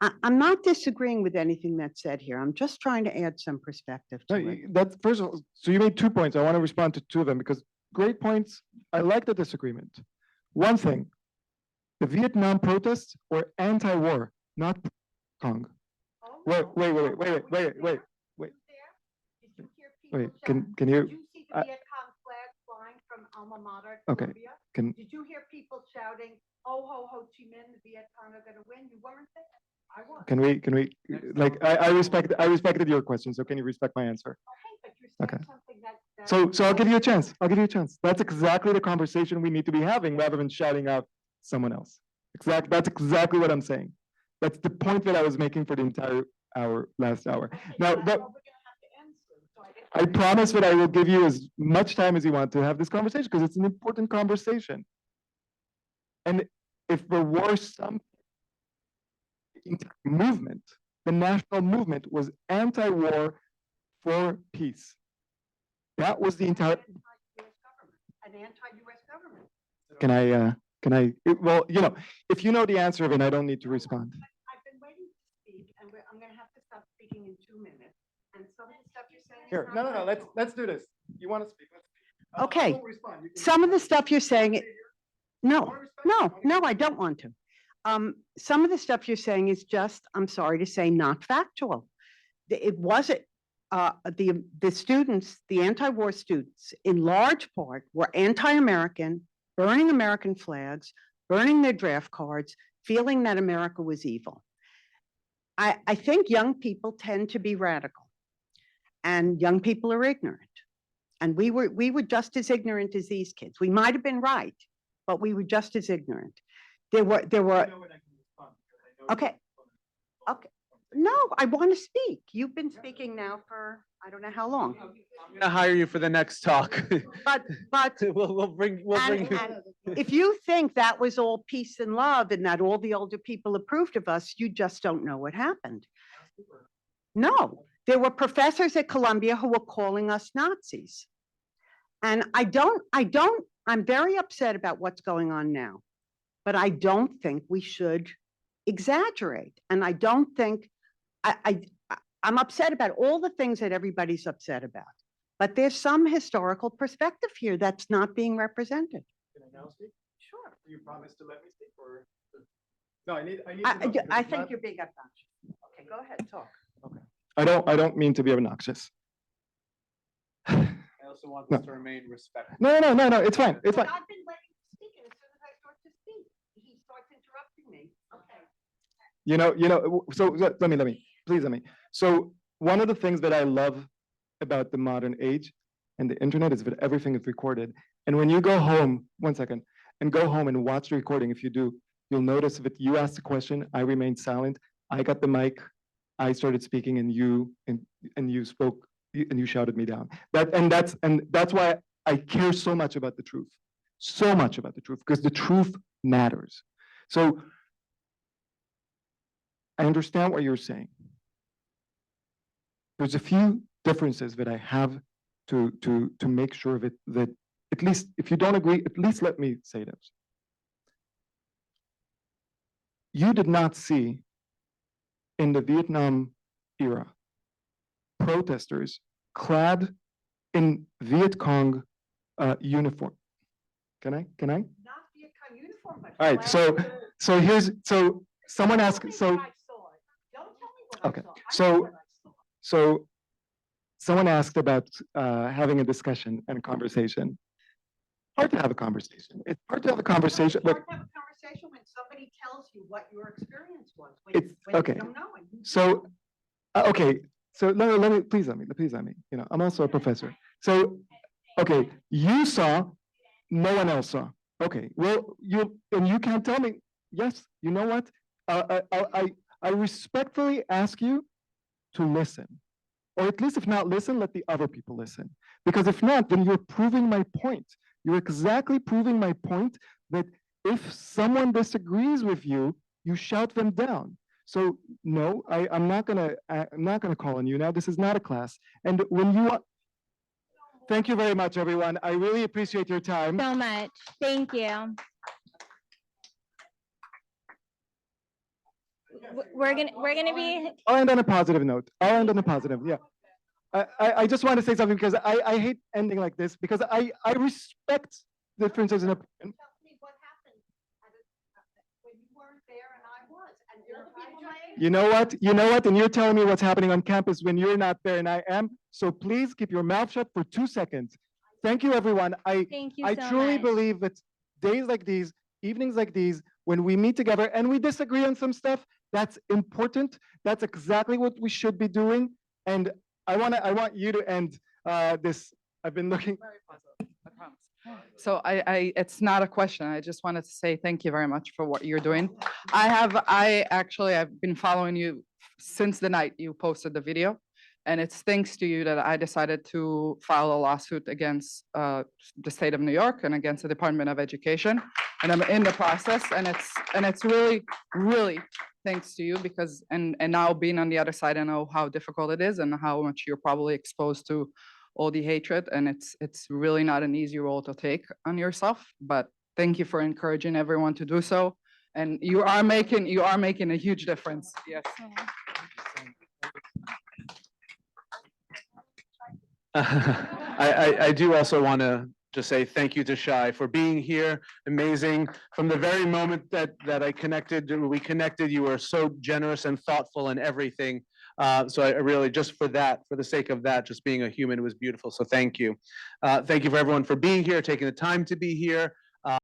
I'm not disagreeing with anything that's said here. I'm just trying to add some perspective No, to it. that's first of all, so you made 2 points. I want to respond to 2 of them because great points. I like the disagreement. One thing, the Vietnam protests were anti-war, not Kong. Wait. Can you? Did you see the Viet Cong flag flying from alma mater at Okay, Columbia? Did you hear people shouting, "Oh, Ho Chi Minh, the Viet Cong are going to win"? You weren't there. I was. Can we, like, I respected your question, so can you respect my answer? Okay, but you're saying Okay. something that. So I'll give you a chance. I'll give you a chance. That's exactly the conversation we need to be having rather than shouting out someone else. That's exactly what I'm saying. That's the point that I was making for the entire last hour. Now, I promise that I will give you as much time as you want to have this conversation because it's an important conversation. And if there were some movement, the national movement was anti-war for peace. That was the entire. An anti-US government. Well, if you know the answer, then I don't need to respond. I've been waiting to speak, and I'm going to have to stop speaking in 2 minutes. And some of the stuff you're saying. Here, no, let's do this. You want to speak? Let's speak. Okay. I won't respond. You can Some of the respond. stuff you're saying, no, wanna respond? no, I don't want to. Some of the stuff you're saying is just, I'm sorry to say, not factual. It wasn't, the students, the anti-war students, in large part, were anti-American, burning American flags, burning their draft cards, feeling that America was evil. I think young people tend to be radical, and young people are ignorant. And we were just as ignorant as these kids. We might have been right, but we were just as ignorant. There were. Okay. Okay. No, I want to speak. You've been speaking now for, I don't know how long. I'm gonna hire you for the next talk. But We'll bring you. and if you think that was all peace and love and that all the older people approved of us, you just don't know what happened. No, there were professors at Columbia who were calling us Nazis. And I'm very upset about what's going on now, but I don't think we should exaggerate. And I don't think, I'm upset about all the things that everybody's upset about, but there's some historical perspective here that's not being represented. Can I now speak? Sure. Do you promise to let me speak or? No, I need. I think you're being obnoxious. Okay, go ahead, talk. Okay. I don't mean to be obnoxious. I also want this to remain respectful. No, it's fine. It's fine. I've been waiting to speak, and as soon as I start to speak, he starts interrupting me. Okay. So please let me. So one of the things that I love about the modern age and the internet is that everything is recorded. And when you go home, 1 second, and go home and watch the recording, if you do, you'll notice that you asked a question, I remained silent, I got the mic, I started speaking, and you spoke, and you shouted me down. That's why I care so much about the truth, because the truth matters. So I understand what you're saying. There's a few differences that I have to make sure that at least, if you don't agree, at least let me say this. You did not see in the Vietnam era protesters clad in Viet Cong uniform. Can I? Not Viet Cong uniform, but. All right, so someone asked, Don't tell me what I okay, saw. I know what I saw. so someone asked about having a discussion and a conversation. Hard to have a conversation. It's hard to have a conversation. It's Look, hard to have a conversation when somebody tells you what your experience was. It's okay. You don't know and you So, okay. So please let me. I'm also a professor. So, okay, you saw, no one else saw. Okay, well, you can't tell me. Yes, you know what? I respectfully ask you to listen, or at least if not listen, let the other people listen. Because if not, then you're proving my point. You're exactly proving my point that if someone disagrees with you, you shout them down. So no, I'm not gonna call on you now. This is not a class. And when you, thank you very much, everyone. I really appreciate your time. So much. Thank you. We're gonna be, I'll end on a positive note. I'll end on a positive, yeah. I just want to say something because I hate ending like this because I respect differences in opinion. Tell me what happened when you weren't there and I was, and you're the people saying. You know what? You know what? And you're telling me what's happening on campus when you're not there and I am. So please keep your mouth shut for 2 seconds. Thank you, everyone. thank you I so truly much. believe that days like these, evenings like these, when we meet together and we disagree on some stuff, that's important. That's exactly what we should be doing. And I want you to end this. I've been looking. Very positive, I promise. So it's not a question. I just wanted to say thank you very much for what you're doing. I've been following you since the night you posted the video. And it's thanks to you that I decided to file a lawsuit against the state of New York and against the Department of Education. And I'm in the process, and it's really, really thanks to you because, and now being on the other side, I know how difficult it is and how much you're probably exposed to all the hatred. And it's really not an easy role to take on yourself, but thank you for encouraging everyone to do so. And you are making a huge difference. Yes. I do also want to just say thank you to Shai for being here. Amazing. From the very moment that we connected, you were so generous and thoughtful in everything. So I really, just for that, for the sake of that, just being a human was beautiful. So thank you. Thank you for everyone for being here, taking the time to be here.